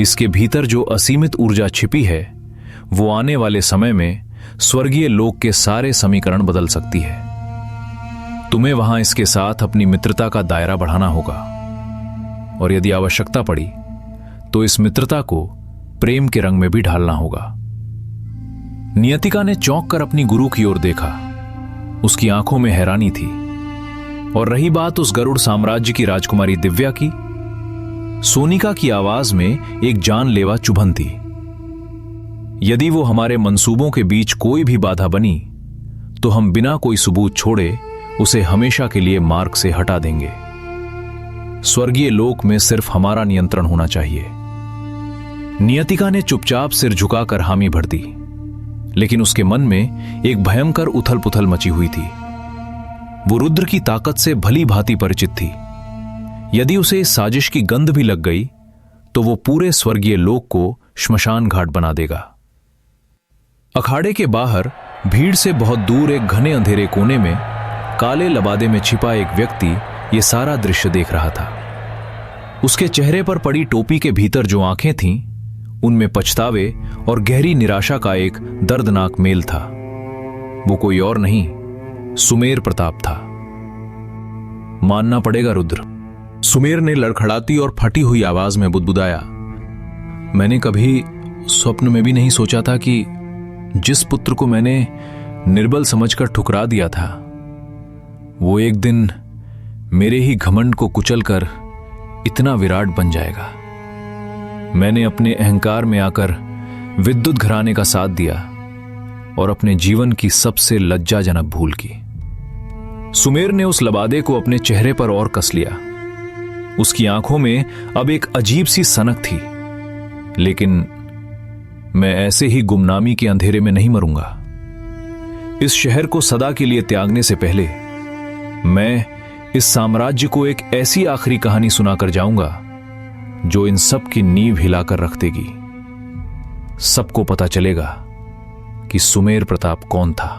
इसके भीतर जो असीमित ऊर्जा छिपी है वो आने वाले समय में स्वर्गीय लोक के सारे समीकरण बदल सकती है। तुम्हें वहां इसके साथ अपनी मित्रता का दायरा बढ़ाना होगा और यदि आवश्यकता पड़ी तो इस मित्रता को प्रेम के रंग में भी ढालना होगा। नियतिका ने चौंक कर अपनी गुरु की ओर देखा। उसकी आंखों में हैरानी थी। और रही बात उस गरुड़ साम्राज्य की राजकुमारी दिव्या की, सोनिका की आवाज में एक जानलेवा चुभन थी। यदि वो हमारे मंसूबों के बीच कोई भी बाधा बनी तो हम बिना कोई सबूत छोड़े उसे हमेशा के लिए मार्ग से हटा देंगे। स्वर्गीय लोक में सिर्फ हमारा नियंत्रण होना चाहिए। नियतिका ने चुपचाप सिर झुकाकर हामी भर दी, लेकिन उसके मन में एक भयंकर उथल पुथल मची हुई थी। वो रुद्र की ताकत से भली भांति परिचित थी। यदि उसे इस साजिश की गंध भी लग गई तो वो पूरे स्वर्गीय लोक को श्मशान घाट बना देगा। अखाड़े के बाहर भीड़ से बहुत दूर एक घने अंधेरे कोने में काले लबादे में छिपा एक व्यक्ति ये सारा दृश्य देख रहा था। उसके चेहरे पर पड़ी टोपी के भीतर जो आंखें थीं, उनमें पछतावे और गहरी निराशा का एक दर्दनाक मेल था। वो कोई और नहीं, सुमेर प्रताप था। मानना पड़ेगा रुद्र, सुमेर ने लड़खड़ाती और फटी हुई आवाज में बुदबुदाया। मैंने कभी स्वप्न में भी नहीं सोचा था कि जिस पुत्र को मैंने निर्बल समझकर ठुकरा दिया था, वो एक दिन मेरे ही घमंड को कुचलकर इतना विराट बन जाएगा। मैंने अपने अहंकार में आकर विद्युत घराने का साथ दिया और अपने जीवन की सबसे लज्जाजनक भूल की। सुमेर ने उस लबादे को अपने चेहरे पर और कस लिया। उसकी आंखों में अब एक अजीब सी सनक थी। लेकिन मैं ऐसे ही गुमनामी के अंधेरे में नहीं मरूंगा। इस शहर को सदा के लिए त्यागने से पहले मैं इस साम्राज्य को एक ऐसी आखिरी कहानी सुनाकर जाऊंगा जो इन सब की नींव हिलाकर रख देगी। सबको पता चलेगा कि सुमेर प्रताप कौन था।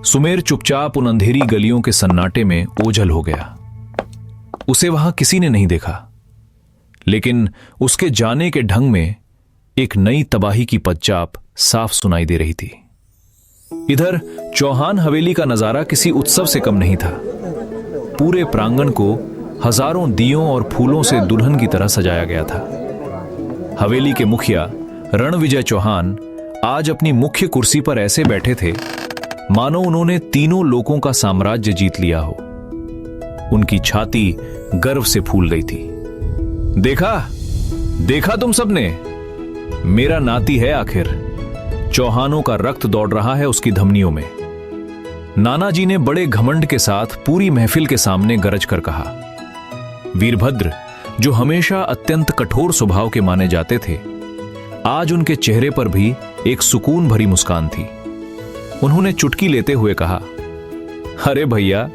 सुमेर चुपचाप उन अंधेरी गलियों के सन्नाटे में ओझल हो गया। उसे वहां किसी ने नहीं देखा, लेकिन उसके जाने के ढंग में एक नई तबाही की पदचाप साफ सुनाई दे रही थी। इधर चौहान हवेली का नजारा किसी उत्सव से कम नहीं था। पूरे प्रांगण को हजारों दियों और फूलों से दुल्हन की तरह सजाया गया था। हवेली के मुखिया रणविजय चौहान आज अपनी मुख्य कुर्सी पर ऐसे बैठे थे मानो उन्होंने तीनों लोकों का साम्राज्य जीत लिया हो। उनकी छाती गर्व से फूल गई थी। देखा तुम सबने, मेरा नाती है आखिर। चौहानों का रक्त दौड़ रहा है उसकी धमनियों में। नाना जी ने बड़े घमंड के साथ पूरी महफिल के सामने गरज कर कहा। वीरभद्र, जो हमेशा अत्यंत कठोर स्वभाव के माने जाते थे, आज उनके चेहरे पर भी एक सुकून भरी मुस्कान थी। उन्होंने चुटकी लेते हुए कहा, अरे भैया,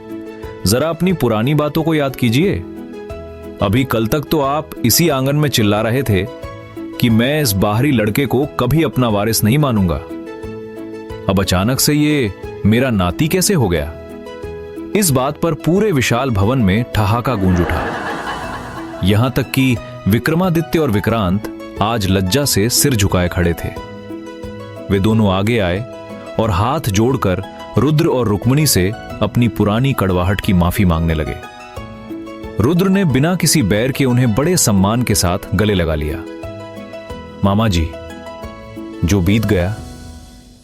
जरा अपनी पुरानी बातों को याद कीजिए। अभी कल तक तो आप इसी आंगन में चिल्ला रहे थे कि मैं इस बाहरी लड़के को कभी अपना वारिस नहीं मानूंगा। अब अचानक से ये मेरा नाती कैसे हो गया? इस बात पर पूरे विशाल भवन में ठहाका गूंज उठा। यहां तक कि विक्रमादित्य और विक्रांत आज लज्जा से सिर झुकाए खड़े थे। वे दोनों आगे आए और हाथ जोड़कर रुद्र और रुक्मिणी से अपनी पुरानी कड़वाहट की माफी मांगने लगे। रुद्र ने बिना किसी बैर के उन्हें बड़े सम्मान के साथ गले लगा लिया। मामा जी, जो बीत गया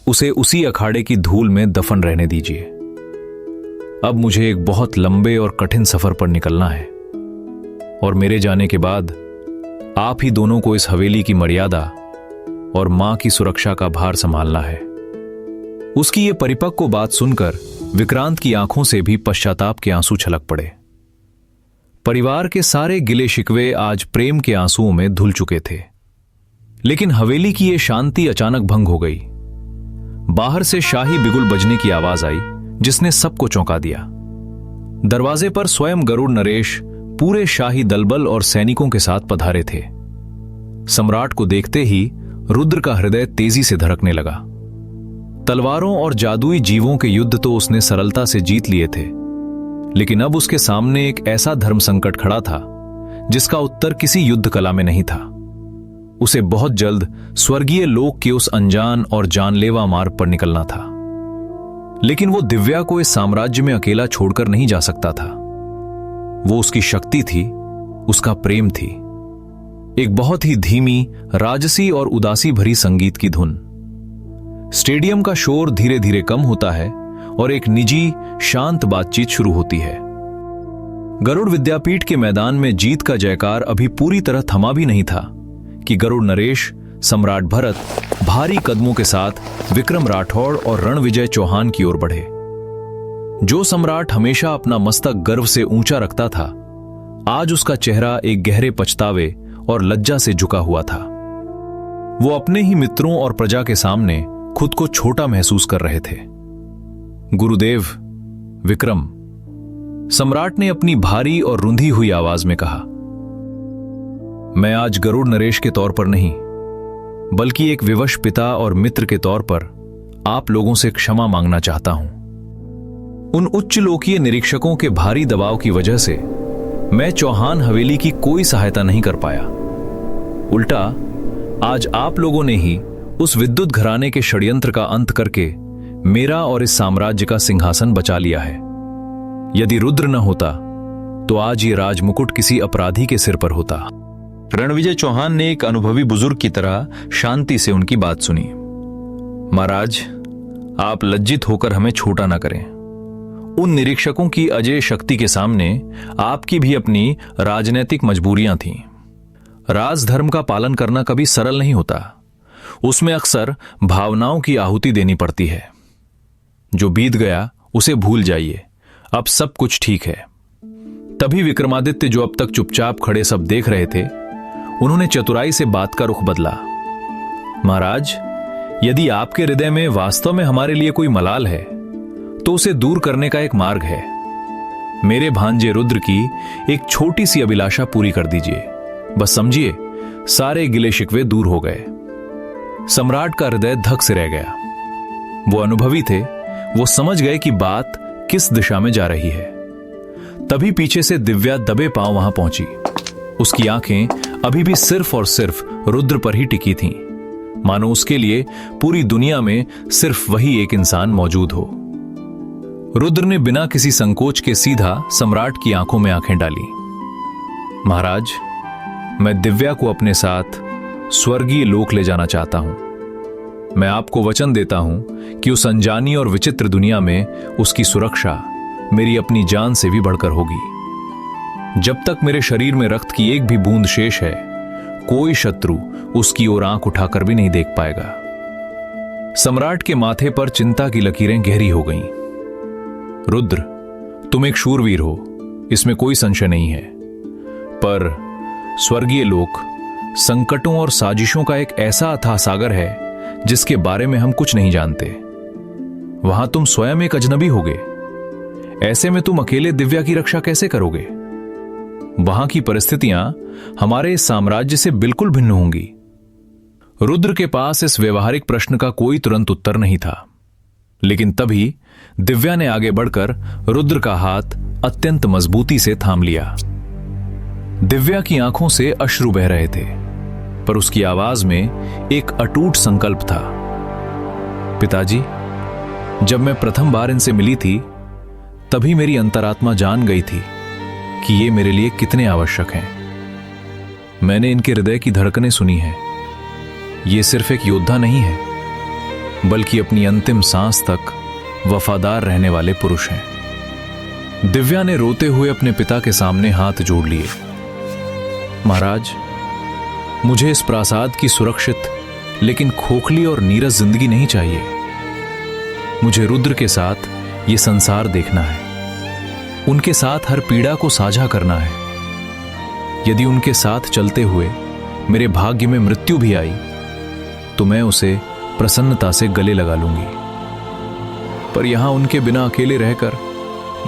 उसे उसी अखाड़े की धूल में दफन रहने दीजिए। अब मुझे एक बहुत लंबे और कठिन सफर पर निकलना है और मेरे जाने के बाद आप ही दोनों को इस हवेली की मर्यादा और मां की सुरक्षा का भार संभालना है। उसकी ये परिपक्व बात सुनकर विक्रांत की आंखों से भी पश्चाताप के आंसू छलक पड़े। परिवार के सारे गिले शिकवे आज प्रेम के आंसुओं में धुल चुके थे, लेकिन हवेली की यह शांति अचानक भंग हो गई। बाहर से शाही बिगुल बजने की आवाज आई, जिसने सबको चौंका दिया। दरवाजे पर स्वयं गरुड़ नरेश पूरे शाही दलबल और सैनिकों के साथ पधारे थे। सम्राट को देखते ही रुद्र का हृदय तेजी से धड़कने लगा। तलवारों और जादुई जीवों के युद्ध तो उसने सरलता से जीत लिए थे, लेकिन अब उसके सामने एक ऐसा धर्म संकट खड़ा था जिसका उत्तर किसी युद्ध कला में नहीं था। उसे बहुत जल्द स्वर्गीय लोक के उस अनजान और जानलेवा मार्ग पर निकलना था, लेकिन वो दिव्या को इस साम्राज्य में अकेला छोड़कर नहीं जा सकता था। वो उसकी शक्ति थी, उसका प्रेम थी, एक बहुत ही धीमी, राजसी और उदासी भरी संगीत की धुन। स्टेडियम का शोर धीरे धीरे कम होता है और एक निजी, शांत बातचीत शुरू होती है। गरुड़ विद्यापीठ के मैदान में जीत का जयकार अभी पूरी तरह थमा भी नहीं था कि गरुड़ नरेश, सम्राट भरत भारी कदमों के साथ विक्रम राठौड़ और रणविजय चौहान की ओर बढ़े। जो सम्राट हमेशा अपना मस्तक गर्व से ऊंचा रखता था, आज उसका चेहरा एक गहरे पछतावे और लज्जा से झुका हुआ था। वो अपने ही मित्रों और प्रजा के सामने खुद को छोटा महसूस कर रहे थे। गुरुदेव, विक्रम, सम्राट ने अपनी भारी और रुंधी हुई आवाज में कहा, मैं आज गरुड़ नरेश के तौर पर नहीं, बल्कि एक विवश पिता और मित्र के तौर पर आप लोगों से क्षमा मांगना चाहता हूं। उन उच्च लोकीय निरीक्षकों के भारी दबाव की वजह से मैं चौहान हवेली की कोई सहायता नहीं कर पाया। उल्टा आज आप लोगों ने ही उस विद्युत घराने के षड्यंत्र का अंत करके मेरा और इस साम्राज्य का सिंहासन बचा लिया है। यदि रुद्र न होता तो आज ये राजमुकुट किसी अपराधी के सिर पर होता। रणविजय चौहान ने एक अनुभवी बुजुर्ग की तरह शांति से उनकी बात सुनी। महाराज, आप लज्जित होकर हमें छोटा ना करें। उन निरीक्षकों की अजय शक्ति के सामने आपकी भी अपनी राजनैतिक मजबूरियां थीं। राजधर्म का पालन करना कभी सरल नहीं होता, उसमें अक्सर भावनाओं की आहुति देनी पड़ती है। जो बीत गया उसे भूल जाइए, अब सब कुछ ठीक है। तभी विक्रमादित्य, जो अब तक चुपचाप खड़े सब देख रहे थे, उन्होंने चतुराई से बात का रुख बदला। महाराज, यदि आपके हृदय में वास्तव में हमारे लिए कोई मलाल है तो उसे दूर करने का एक मार्ग है। मेरे भांजे रुद्र की एक छोटी सी अभिलाषा पूरी कर दीजिए। बस समझिए, सारे गिले शिकवे दूर हो गए। सम्राट का हृदय धक से रह गया। वो अनुभवी थे, वो समझ गए कि बात किस दिशा में जा रही है। तभी पीछे से दिव्या दबे पांव वहां पहुंची। उसकी आंखें अभी भी सिर्फ और सिर्फ रुद्र पर ही टिकी थीं, मानो उसके लिए पूरी दुनिया में सिर्फ वही एक इंसान मौजूद हो। रुद्र ने बिना किसी संकोच के सीधा सम्राट की आंखों में आंखें डाली। महाराज, मैं दिव्या को अपने साथ स्वर्गीय लोक ले जाना चाहता हूं। मैं आपको वचन देता हूं कि उस अनजानी और विचित्र दुनिया में उसकी सुरक्षा मेरी अपनी जान से भी बढ़कर होगी। जब तक मेरे शरीर में रक्त की एक भी बूंद शेष है, कोई शत्रु उसकी ओर आंख उठाकर भी नहीं देख पाएगा। सम्राट के माथे पर चिंता की लकीरें गहरी हो गईं। रुद्र, तुम एक शूरवीर हो, इसमें कोई संशय नहीं है, पर स्वर्गीय लोक संकटों और साजिशों का एक ऐसा अथाह सागर है जिसके बारे में हम कुछ नहीं जानते। वहां तुम स्वयं एक अजनबी होगे। ऐसे में तुम अकेले दिव्या की रक्षा कैसे करोगे? वहां की परिस्थितियां हमारे साम्राज्य से बिल्कुल भिन्न होंगी। रुद्र के पास इस व्यवहारिक प्रश्न का कोई तुरंत उत्तर नहीं था, लेकिन तभी दिव्या ने आगे बढ़कर रुद्र का हाथ अत्यंत मजबूती से थाम लिया। दिव्या की आंखों से अश्रु बह रहे थे, पर उसकी आवाज में एक अटूट संकल्प था। पिताजी, जब मैं प्रथम बार इनसे मिली थी तभी मेरी अंतरात्मा जान गई थी कि ये मेरे लिए कितने आवश्यक हैं। मैंने इनके हृदय की धड़कनें सुनी हैं। ये सिर्फ एक योद्धा नहीं है बल्कि अपनी अंतिम सांस तक वफादार रहने वाले पुरुष हैं। दिव्या ने रोते हुए अपने पिता के सामने हाथ जोड़ लिए। महाराज, मुझे इस प्रासाद की सुरक्षित लेकिन खोखली और नीरस जिंदगी नहीं चाहिए। मुझे रुद्र के साथ ये संसार देखना है, उनके साथ हर पीड़ा को साझा करना है। यदि उनके साथ चलते हुए मेरे भाग्य में मृत्यु भी आई तो मैं उसे प्रसन्नता से गले लगा लूंगी। पर यहां उनके बिना अकेले रहकर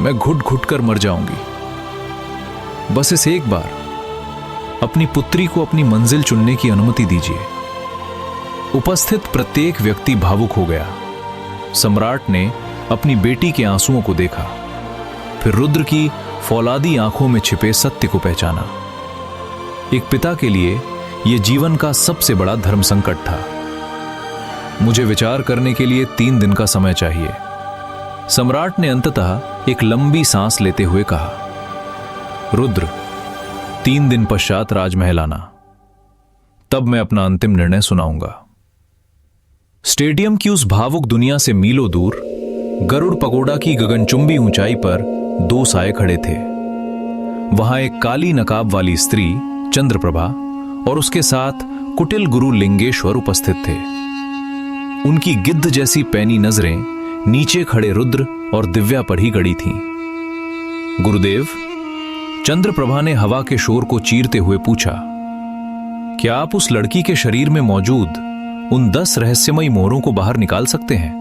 मैं घुट घुट कर मर जाऊंगी। बस इस एक बार अपनी पुत्री को अपनी मंजिल चुनने की अनुमति दीजिए। उपस्थित प्रत्येक व्यक्ति भावुक हो गया। सम्राट ने अपनी बेटी के आंसुओं को देखा, फिर रुद्र की फौलादी आंखों में छिपे सत्य को पहचाना। एक पिता के लिए यह जीवन का सबसे बड़ा धर्म संकट था। मुझे विचार करने के लिए 3 दिन का समय चाहिए। सम्राट ने अंततः एक लंबी सांस लेते हुए कहा, रुद्र, 3 दिन पश्चात राजमहल आना, तब मैं अपना अंतिम निर्णय सुनाऊंगा। स्टेडियम की उस भावुक दुनिया से मीलों दूर गरुड़ पगोड़ा की गगनचुंबी ऊंचाई पर 2 साए खड़े थे। वहां एक काली नकाब वाली स्त्री चंद्रप्रभा और उसके साथ कुटिल गुरु लिंगेश्वर उपस्थित थे। उनकी गिद्ध जैसी पैनी नजरें नीचे खड़े रुद्र और दिव्या पर ही गड़ी थीं। गुरुदेव, चंद्रप्रभा ने हवा के शोर को चीरते हुए पूछा, क्या आप उस लड़की के शरीर में मौजूद उन 10 रहस्यमयी मोहरों को बाहर निकाल सकते हैं?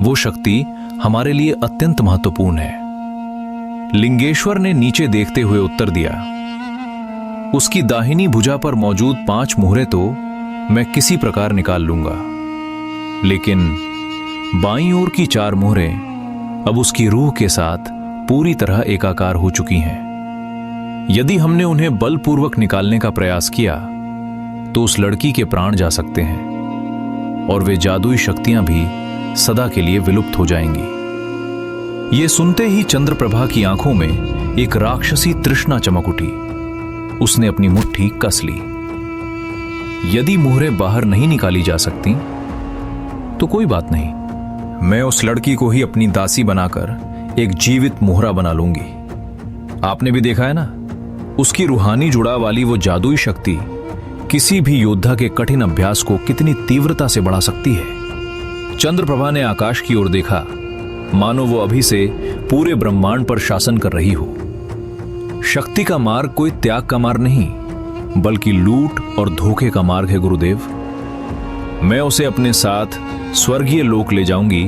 वो शक्ति हमारे लिए अत्यंत महत्वपूर्ण है। लिंगेश्वर ने नीचे देखते हुए उत्तर दिया, उसकी दाहिनी भुजा पर मौजूद 5 मोहरें तो मैं किसी प्रकार निकाल लूंगा, लेकिन बाईं ओर की 4 मोहरें अब उसकी रूह के साथ पूरी तरह एकाकार हो चुकी हैं। यदि हमने उन्हें बलपूर्वक निकालने का प्रयास किया तो उस लड़की के प्राण जा सकते हैं और वे जादुई शक्तियां भी सदा के लिए विलुप्त हो जाएंगी। ये सुनते ही चंद्रप्रभा की आंखों में एक राक्षसी तृष्णा चमक उठी। उसने अपनी मुट्ठी कस ली। यदि मोहरें बाहर नहीं निकाली जा सकती तो कोई बात नहीं, मैं उस लड़की को ही अपनी दासी बनाकर एक जीवित मोहरा बना लूंगी। आपने भी देखा है ना, उसकी रूहानी जुड़ाव वाली वो जादुई शक्ति किसी भी योद्धा के कठिन अभ्यास को कितनी तीव्रता से बढ़ा सकती है। चंद्रप्रभा ने आकाश की ओर देखा, मानो वो अभी से पूरे ब्रह्मांड पर शासन कर रही हो। शक्ति का मार्ग कोई त्याग का मार्ग नहीं, बल्कि लूट और धोखे का मार्ग है गुरुदेव। मैं उसे अपने साथ स्वर्गीय लोक ले जाऊंगी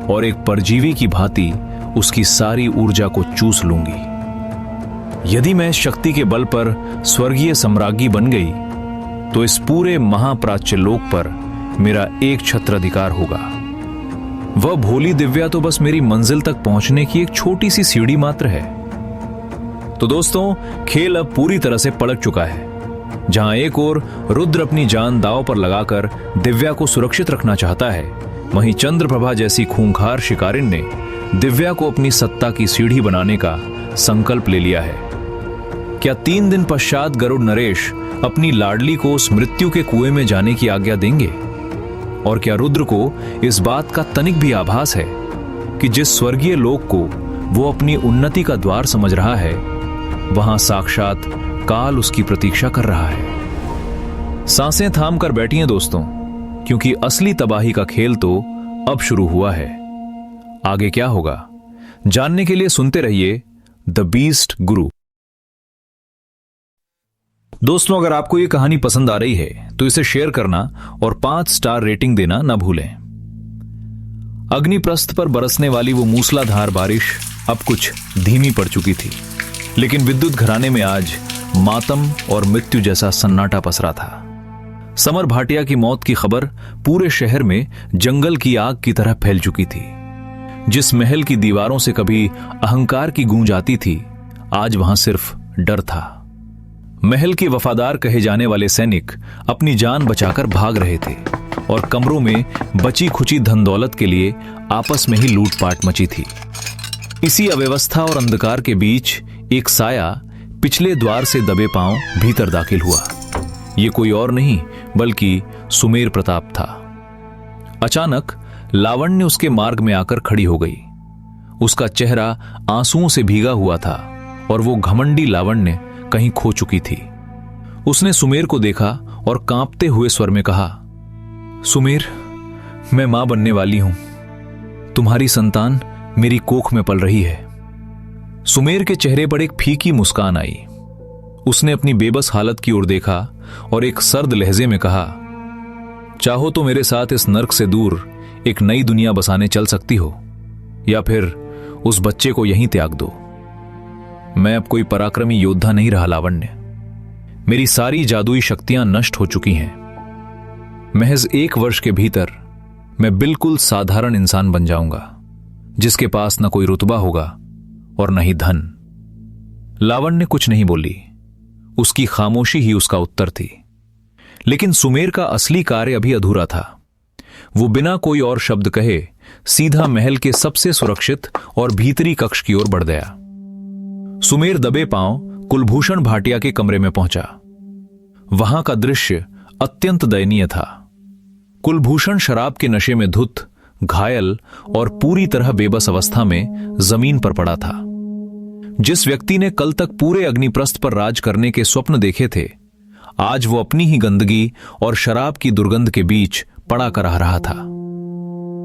और एक परजीवी की भांति उसकी सारी ऊर्जा को चूस लूंगी। यदि मैं इस शक्ति के बल पर स्वर्गीय सम्राज्ञी बन गई तो इस पूरे महाप्राच्य लोक पर मेरा एक छत्राधिकार होगा। वह भोली दिव्या तो बस मेरी मंजिल तक पहुंचने की एक छोटी सी सीढ़ी मात्र है। तो दोस्तों, खेल अब पूरी तरह से पलट चुका है। जहां एक ओर रुद्र अपनी जान दांव पर लगाकर दिव्या को सुरक्षित रखना चाहता है, वहीं चंद्रप्रभा जैसी खूंखार शिकारिन ने दिव्या को अपनी सत्ता की सीढ़ी बनाने का संकल्प ले लिया है। क्या 3 दिन पश्चात गरुड़ नरेश अपनी लाडली को उस मृत्यु के कुएं में जाने की आज्ञा देंगे? और क्या रुद्र को इस बात का तनिक भी आभास है कि जिस स्वर्गीय लोक को वो अपनी उन्नति का द्वार समझ रहा है, वहां साक्षात काल उसकी प्रतीक्षा कर रहा है? सांसें थाम कर बैठिए दोस्तों, क्योंकि असली तबाही का खेल तो अब शुरू हुआ है। आगे क्या होगा जानने के लिए सुनते रहिए द बीस्ट गुरु। दोस्तों, अगर आपको ये कहानी पसंद आ रही है तो इसे शेयर करना और 5 स्टार रेटिंग देना ना भूलें। अग्निप्रस्थ पर बरसने वाली वो मूसलाधार बारिश अब कुछ धीमी पड़ चुकी थी, लेकिन विद्युत घराने में आज मातम और मृत्यु जैसा सन्नाटा पसरा था। समर भाटिया की मौत की खबर पूरे शहर में जंगल की आग की तरह फैल चुकी थी। जिस महल की दीवारों से कभी अहंकार की गूंज आती थी, आज वहां सिर्फ डर था। महल के वफादार कहे जाने वाले सैनिक अपनी जान बचाकर भाग रहे थे, और कमरों में बची खुची धन दौलत के लिए आपस में ही लूटपाट मची थी। इसी अव्यवस्था और अंधकार के बीच एक साया पिछले द्वार से दबे पांव भीतर दाखिल हुआ। यह कोई और नहीं बल्कि सुमेर प्रताप था। अचानक लावण्य उसके मार्ग में आकर खड़ी हो गई। उसका चेहरा आंसुओं से भीगा हुआ था और वो घमंडी लावण्य कहीं खो चुकी थी। उसने सुमेर को देखा और कांपते हुए स्वर में कहा, सुमेर, मैं मां बनने वाली हूं। तुम्हारी संतान मेरी कोख में पल रही है। सुमेर के चेहरे पर एक फीकी मुस्कान आई। उसने अपनी बेबस हालत की ओर देखा और एक सर्द लहजे में कहा, चाहो तो मेरे साथ इस नर्क से दूर एक नई दुनिया बसाने चल सकती हो, या फिर उस बच्चे को यहीं त्याग दो। मैं अब कोई पराक्रमी योद्धा नहीं रहा लावण्य। मेरी सारी जादुई शक्तियां नष्ट हो चुकी हैं। महज 1 वर्ष के भीतर मैं बिल्कुल साधारण इंसान बन जाऊंगा, जिसके पास न कोई रुतबा होगा और न ही धन। लावण्य कुछ नहीं बोली। उसकी खामोशी ही उसका उत्तर थी। लेकिन सुमेर का असली कार्य अभी अधूरा था। वो बिना कोई और शब्द कहे सीधा महल के सबसे सुरक्षित और भीतरी कक्ष की ओर बढ़ गया। सुमेर दबे पांव कुलभूषण भाटिया के कमरे में पहुंचा। वहां का दृश्य अत्यंत दयनीय था। कुलभूषण शराब के नशे में धुत, घायल और पूरी तरह बेबस अवस्था में जमीन पर पड़ा था। जिस व्यक्ति ने कल तक पूरे अग्निप्रस्थ पर राज करने के स्वप्न देखे थे, आज वो अपनी ही गंदगी और शराब की दुर्गंध के बीच पड़ा कर रहा था।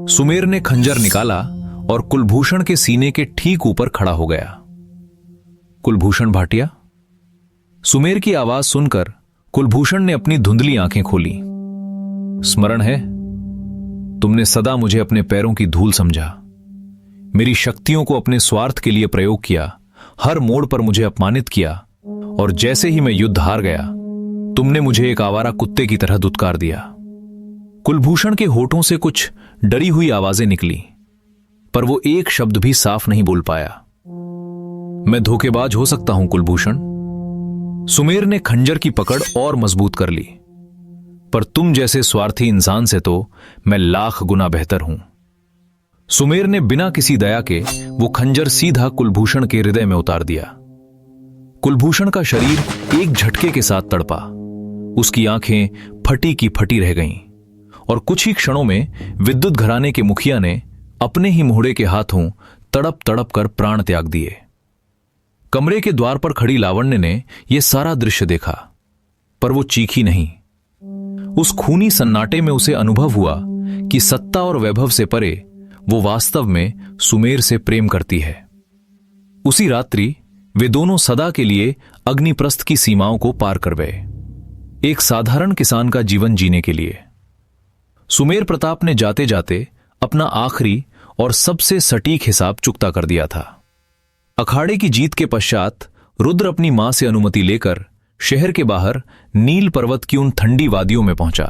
सुमेर ने खंजर निकाला और कुलभूषण के सीने के ठीक ऊपर खड़ा हो गया। कुलभूषण भाटिया? सुमेर की आवाज सुनकर कुलभूषण ने अपनी धुंधली आंखें खोली। स्मरण है, तुमने सदा मुझे अपने पैरों की धूल समझा, मेरी शक्तियों को अपने स्वार्थ के लिए प्रयोग किया, हर मोड़ पर मुझे अपमानित किया, और जैसे ही मैं युद्ध हार गया, तुमने मुझे एक आवारा कुत्ते की तरह दुत्कार दिया। कुलभूषण के होठों से कुछ डरी हुई आवाजें निकली, पर वो एक शब्द भी साफ नहीं बोल पाया। मैं धोखेबाज हो सकता हूं कुलभूषण। सुमेर ने खंजर की पकड़ और मजबूत कर ली, पर तुम जैसे स्वार्थी इंसान से तो मैं लाख गुना बेहतर हूं। सुमेर ने बिना किसी दया के वो खंजर सीधा कुलभूषण के हृदय में उतार दिया। कुलभूषण का शरीर एक झटके के साथ तड़पा। उसकी आंखें फटी की फटी रह गईं और कुछ ही क्षणों में विद्युत घराने के मुखिया ने अपने ही मोहड़े के हाथों तड़प तड़प कर प्राण त्याग दिए। कमरे के द्वार पर खड़ी लावण्य ने यह सारा दृश्य देखा, पर वो चीखी नहीं। उस खूनी सन्नाटे में उसे अनुभव हुआ कि सत्ता और वैभव से परे वो वास्तव में सुमेर से प्रेम करती है। उसी रात्रि वे दोनों सदा के लिए अग्निप्रस्थ की सीमाओं को पार कर गए, एक साधारण किसान का जीवन जीने के लिए। सुमेर प्रताप ने जाते जाते अपना आखिरी और सबसे सटीक हिसाब चुकता कर दिया था। अखाड़े की जीत के पश्चात रुद्र अपनी मां से अनुमति लेकर शहर के बाहर नील पर्वत की उन ठंडी वादियों में पहुंचा।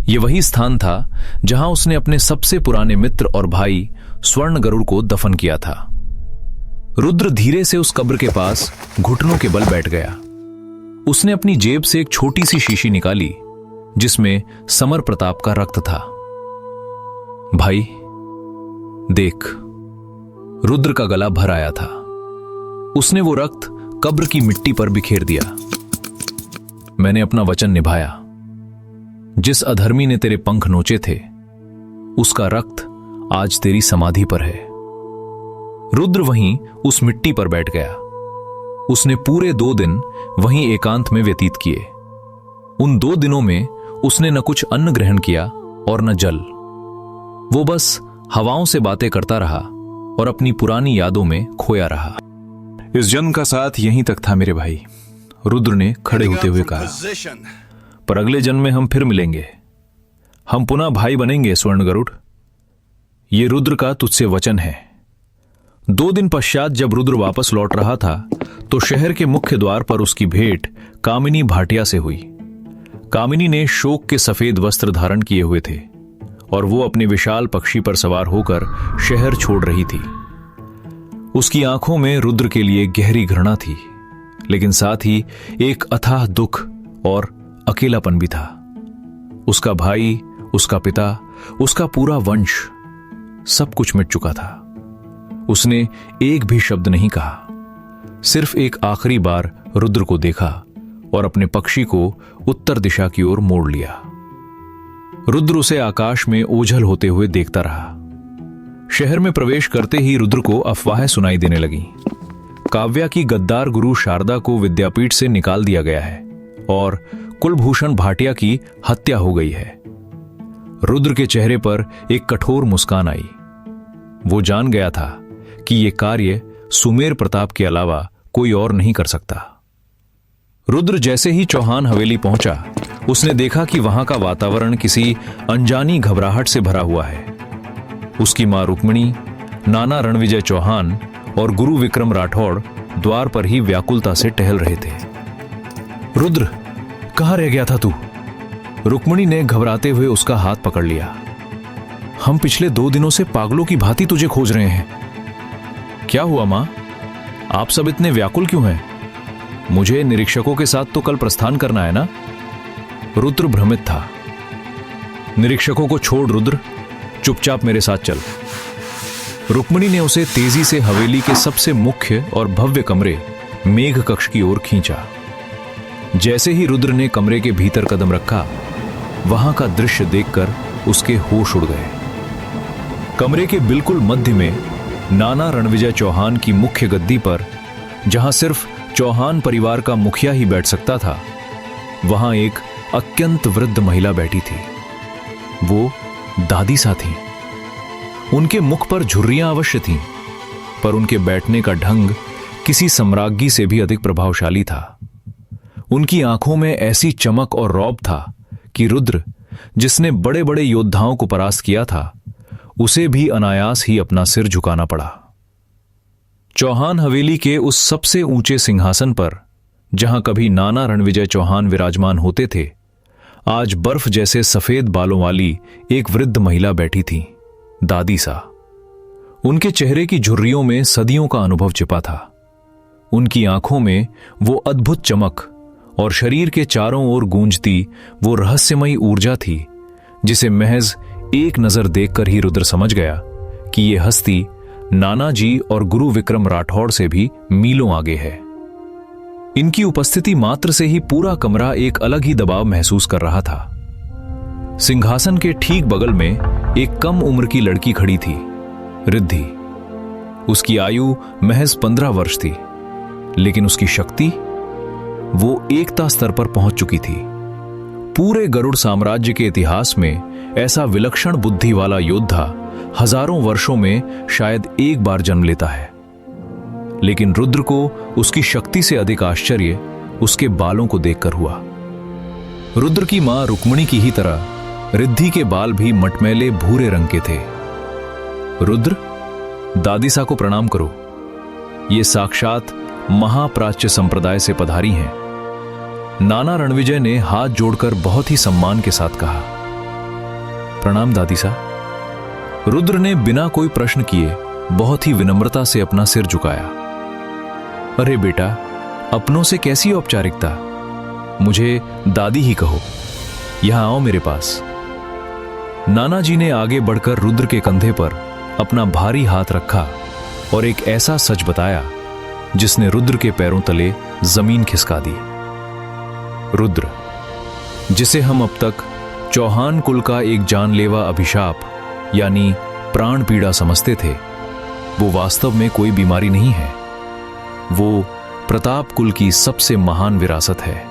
यह वही स्थान था जहां उसने अपने सबसे पुराने मित्र और भाई स्वर्ण गरुड़ को दफन किया था। रुद्र धीरे से उस कब्र के पास घुटनों के बल बैठ गया। उसने अपनी जेब से एक छोटी सी शीशी निकाली जिसमें समर प्रताप का रक्त था। भाई देख, रुद्र का गला भर आया था। उसने वो रक्त कब्र की मिट्टी पर बिखेर दिया। मैंने अपना वचन निभाया। जिस अधर्मी ने तेरे पंख नोचे थे, उसका रक्त आज तेरी समाधि पर है। रुद्र वहीं उस मिट्टी पर बैठ गया। उसने पूरे 2 दिन वहीं एकांत में व्यतीत किए। उन 2 दिनों में उसने न कुछ अन्न ग्रहण किया और न जल। वो बस हवाओं से बातें करता रहा और अपनी पुरानी यादों में खोया रहा। इस जन्म का साथ यहीं तक था मेरे भाई, रुद्र ने खड़े होते हुए कहा, पर अगले जन्म में हम फिर मिलेंगे। हम पुनः भाई बनेंगे स्वर्ण गरुड़। ये रुद्र का तुझसे वचन है। 2 दिन पश्चात जब रुद्र वापस लौट रहा था तो शहर के मुख्य द्वार पर उसकी भेंट कामिनी भाटिया से हुई। कामिनी ने शोक के सफेद वस्त्र धारण किए हुए थे और वो अपने विशाल पक्षी पर सवार होकर शहर छोड़ रही थी। उसकी आंखों में रुद्र के लिए गहरी घृणा थी, लेकिन साथ ही एक अथाह दुख और अकेलापन भी था। उसका भाई उसका पिता, उसका पूरा वंश, सब कुछ मिट चुका था। उसने एक भी शब्द नहीं कहा, सिर्फ एक आखिरी बार रुद्र को देखा और अपने पक्षी को उत्तर दिशा की ओर मोड़ लिया। रुद्र उसे आकाश में ओझल होते हुए देखता रहा। शहर में प्रवेश करते ही रुद्र को अफवाहें सुनाई देने लगीं। काव्या की गद्दार गुरु शारदा को विद्यापीठ से निकाल दिया गया है और कुलभूषण भाटिया की हत्या हो गई है। रुद्र के चेहरे पर एक कठोर मुस्कान आई। वो जान गया था कि यह कार्य सुमेर प्रताप के अलावा कोई और नहीं कर सकता। रुद्र जैसे ही चौहान हवेली पहुंचा, उसने देखा कि वहां का वातावरण किसी अनजानी घबराहट से भरा हुआ है। उसकी मां रुक्मिणी, नाना रणविजय चौहान और गुरु विक्रम राठौड़ द्वार पर ही व्याकुलता से टहल रहे थे। रुद्र, कहां रह गया था तू? रुक्मिणी ने घबराते हुए उसका हाथ पकड़ लिया। हम पिछले 2 दिनों से पागलों की भांति तुझे खोज रहे हैं। क्या हुआ मां? आप सब इतने व्याकुल क्यों हैं? मुझे निरीक्षकों के साथ तो कल प्रस्थान करना है ना? रुद्र भ्रमित था। निरीक्षकों को छोड़ रुद्र, चुपचाप मेरे साथ चल। रुक्मिणी ने उसे तेजी से हवेली के सबसे मुख्य और भव्य कमरे मेघ कक्ष की ओर खींचा। जैसे ही रुद्र ने कमरे के भीतर कदम रखा, वहां का दृश्य देखकर उसके होश उड़ गए। कमरे के बिल्कुल मध्य में नाना रणविजय चौहान की मुख्य गद्दी पर, जहां सिर्फ चौहान परिवार का मुखिया ही बैठ सकता था, वहां एक अत्यंत वृद्ध महिला बैठी थी। वो दादी सा थी। उनके मुख पर झुर्रियां अवश्य थीं, पर उनके बैठने का ढंग किसी सम्राज्ञी से भी अधिक प्रभावशाली था। उनकी आंखों में ऐसी चमक और रौब था कि रुद्र, जिसने बड़े बड़े योद्धाओं को परास्त किया था, उसे भी अनायास ही अपना सिर झुकाना पड़ा। चौहान हवेली के उस सबसे ऊंचे सिंहासन पर, जहां कभी नाना रणविजय चौहान विराजमान होते थे, आज बर्फ जैसे सफेद बालों वाली एक वृद्ध महिला बैठी थी, दादी सा। उनके चेहरे की झुर्रियों में सदियों का अनुभव छिपा था। उनकी आंखों में वो अद्भुत चमक और शरीर के चारों ओर गूंजती वो रहस्यमयी ऊर्जा थी, जिसे महज एक नजर देखकर ही रुद्र समझ गया कि ये हस्ती नाना जी और गुरु विक्रम राठौड़ से भी मीलों आगे है। इनकी उपस्थिति मात्र से ही पूरा कमरा एक अलग ही दबाव महसूस कर रहा था। सिंहासन के ठीक बगल में एक कम उम्र की लड़की खड़ी थी, रिद्धि। उसकी आयु महज 15 वर्ष थी, लेकिन उसकी शक्ति, वो एकता स्तर पर पहुंच चुकी थी। पूरे गरुड़ साम्राज्य के इतिहास में ऐसा विलक्षण बुद्धि वाला योद्धा हजारों वर्षों में शायद एक बार जन्म लेता है। लेकिन रुद्र को उसकी शक्ति से अधिक आश्चर्य उसके बालों को देखकर हुआ। रुद्र की मां रुक्मिणी की ही तरह रिद्धि के बाल भी मटमैले भूरे रंग के थे। रुद्र, दादी सा को प्रणाम करो। ये साक्षात महाप्राच्य संप्रदाय से पधारी हैं। नाना रणविजय ने हाथ जोड़कर बहुत ही सम्मान के साथ कहा। प्रणाम दादी सा। रुद्र ने बिना कोई प्रश्न किए बहुत ही विनम्रता से अपना सिर झुकाया। अरे बेटा, अपनों से कैसी औपचारिकता? मुझे दादी ही कहो। यहां आओ मेरे पास। नाना जी ने आगे बढ़कर रुद्र के कंधे पर अपना भारी हाथ रखा और एक ऐसा सच बताया जिसने रुद्र के पैरों तले जमीन खिसका दी। रुद्र, जिसे हम अब तक चौहान कुल का एक जानलेवा अभिशाप यानी प्राण पीड़ा समझते थे, वो वास्तव में कोई बीमारी नहीं है। वो प्रताप कुल की सबसे महान विरासत है।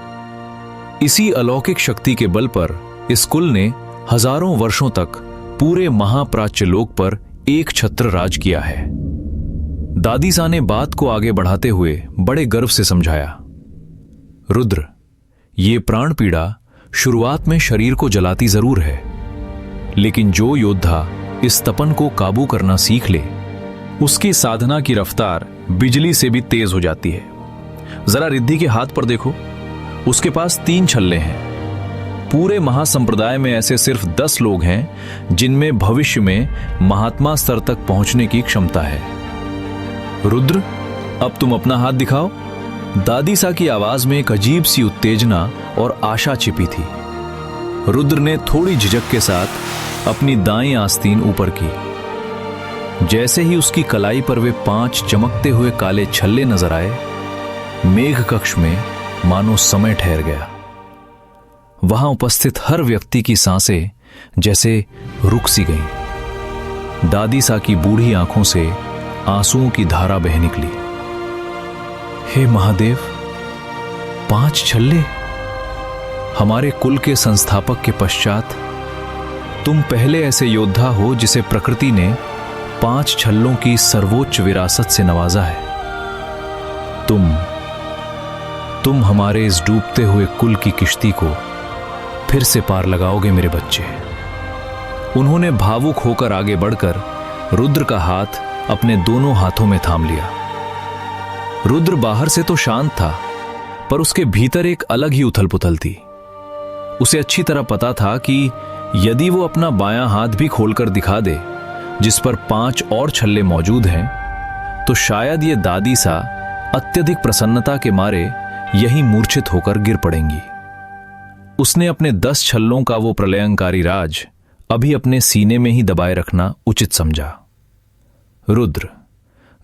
इसी अलौकिक शक्ति के बल पर इस कुल ने हजारों वर्षों तक पूरे महाप्राच्य लोक पर एक छत्र राज किया है। दादी सा ने बात को आगे बढ़ाते हुए बड़े गर्व से समझाया। रुद्र, ये प्राण पीड़ा शुरुआत में शरीर को जलाती जरूर है, लेकिन जो योद्धा इस तपन को काबू करना सीख ले, उसकी साधना की रफ्तार बिजली से भी तेज हो जाती है। जरा रिद्धि के हाथ पर देखो, उसके पास 3 छल्ले हैं। पूरे महासंप्रदाय में ऐसे सिर्फ 10 लोग हैं जिनमें भविष्य में महात्मा स्तर तक पहुंचने की क्षमता है। रुद्र, अब तुम अपना हाथ दिखाओ। दादी सा की आवाज में एक अजीब सी उत्तेजना और आशा छिपी थी। रुद्र ने थोड़ी झिझक के साथ अपनी दाईं आस्तीन ऊपर की। जैसे ही उसकी कलाई पर वे 5 चमकते हुए काले छल्ले नजर आए, मेघ कक्ष में मानो समय ठहर गया। वहां उपस्थित हर व्यक्ति की सांसें जैसे रुक सी गईं। दादी सा की बूढ़ी आंखों से आंसुओं की धारा बह निकली। हे महादेव, 5 छल्ले! हमारे कुल के संस्थापक के पश्चात तुम पहले ऐसे योद्धा हो जिसे प्रकृति ने 5 छल्लों की सर्वोच्च विरासत से नवाजा है। तुम हमारे इस डूबते हुए कुल की किश्ती को फिर से पार लगाओगे मेरे बच्चे। उन्होंने भावुक होकर आगे बढ़कर रुद्र का हाथ अपने दोनों हाथों में थाम लिया। रुद्र बाहर से तो शांत था, पर उसके भीतर एक अलग ही उथल पुथल थी। उसे अच्छी तरह पता था कि यदि वो अपना बायां हाथ भी खोलकर दिखा दे, जिस पर 5 और छल्ले मौजूद हैं, तो शायद ये दादी सा अत्यधिक प्रसन्नता के मारे यहीं मूर्छित होकर गिर पड़ेंगी। उसने अपने 10 छल्लों का वो प्रलयंकारी राज अभी अपने सीने में ही दबाए रखना उचित समझा। रुद्र,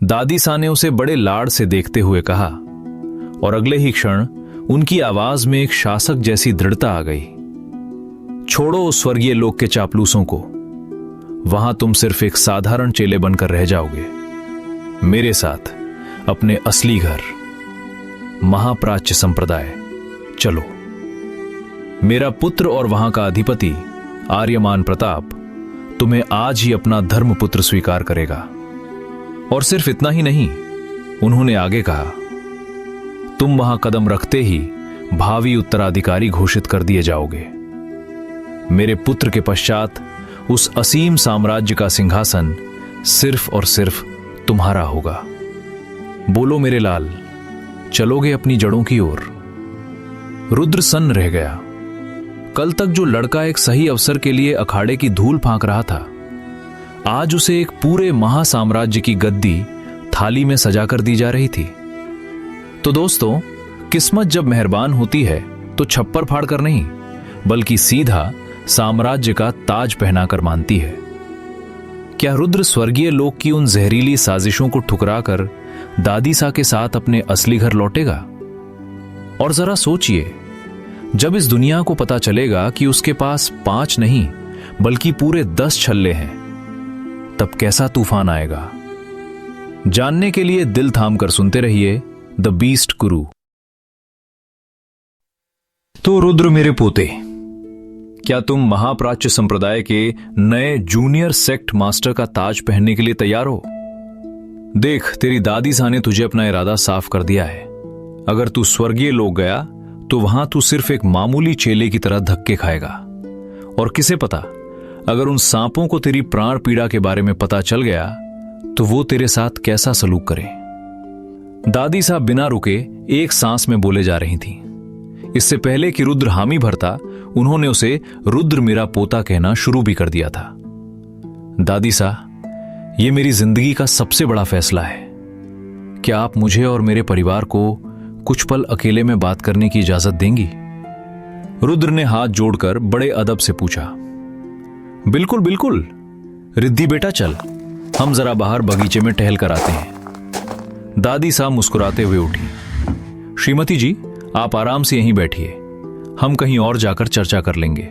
दादी सा ने उसे बड़े लाड़ से देखते हुए कहा, और अगले ही क्षण उनकी आवाज में एक शासक जैसी दृढ़ता आ गई। छोड़ो उस स्वर्गीय लोक के चापलूसों को। वहां तुम सिर्फ एक साधारण चेले बनकर रह जाओगे। मेरे साथ अपने असली घर महाप्राच्य संप्रदाय चलो। मेरा पुत्र और वहां का अधिपति आर्यमान प्रताप तुम्हें आज ही अपना धर्मपुत्र स्वीकार करेगा। और सिर्फ इतना ही नहीं, उन्होंने आगे कहा, तुम वहां कदम रखते ही भावी उत्तराधिकारी घोषित कर दिए जाओगे। मेरे पुत्र के पश्चात उस असीम साम्राज्य का सिंहासन सिर्फ और सिर्फ तुम्हारा होगा। बोलो मेरे लाल, चलोगे अपनी जड़ों की ओर? रुद्र सन्न रह गया। कल तक जो लड़का एक सही अवसर के लिए अखाड़े की धूल फांक रहा था, आज उसे एक पूरे महासाम्राज्य की गद्दी थाली में सजाकर दी जा रही थी। तो दोस्तों, किस्मत जब मेहरबान होती है तो छप्पर फाड़कर नहीं, बल्कि सीधा साम्राज्य का ताज पहनाकर मानती है। क्या रुद्र स्वर्गीय लोक की उन जहरीली साजिशों को ठुकराकर दादी सा के साथ अपने असली घर लौटेगा? और जरा सोचिए, जब इस दुनिया को पता चलेगा कि उसके पास 5 नहीं बल्कि पूरे 10 छल्ले हैं, तब कैसा तूफान आएगा? जानने के लिए दिल थाम कर सुनते रहिए द बीस्ट गुरु। तो रुद्र मेरे पोते, क्या तुम महाप्राच्य संप्रदाय के नए जूनियर सेक्ट मास्टर का ताज पहनने के लिए तैयार हो? देख, तेरी दादी सा ने तुझे अपना इरादा साफ कर दिया है। अगर तू स्वर्गीय लोक गया तो वहां तू सिर्फ एक मामूली चेले की तरह धक्के खाएगा। और किसे पता, अगर उन सांपों को तेरी प्राण पीड़ा के बारे में पता चल गया तो वो तेरे साथ कैसा सलूक करें। दादी साहब बिना रुके एक सांस में बोले जा रही थी। इससे पहले कि रुद्र हामी भरता, उन्होंने उसे रुद्र मेरा पोता कहना शुरू भी कर दिया था। दादी साहब, ये मेरी जिंदगी का सबसे बड़ा फैसला है। क्या आप मुझे और मेरे परिवार को कुछ पल अकेले में बात करने की इजाजत देंगी? रुद्र ने हाथ जोड़कर बड़े अदब से पूछा। बिल्कुल बिल्कुल रिद्धि बेटा, चल हम जरा बाहर बगीचे में टहल कर आते हैं। दादी साहब मुस्कुराते हुए उठी। श्रीमती जी, आप आराम से यहीं बैठिए, हम कहीं और जाकर चर्चा कर लेंगे।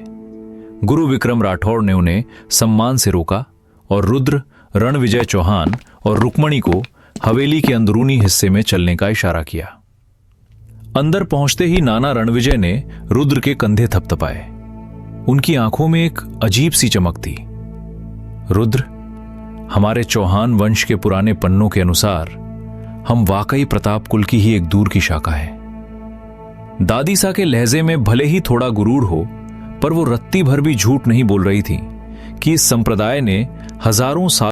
गुरु विक्रम राठौड़ ने उन्हें सम्मान से रोका और रुद्र, रणविजय चौहान और रुक्मणी को हवेली के अंदरूनी हिस्से में चलने का इशारा किया। अंदर पहुंचते ही नाना रणविजय ने रुद्र के कंधे थपथपाए। उनकी आंखों में एक अजीब सी चमक थी। रुद्र, हमारे चौहान वंश के पुराने पन्नों के अनुसार हम वाकई प्रताप कुल की ही एक दूर की शाखा है। दादी सा के लहजे में भले ही थोड़ा गुरूर हो, पर वो रत्ती भर भी झूठ नहीं बोल रही थी कि इस संप्रदाय ने हजारों साल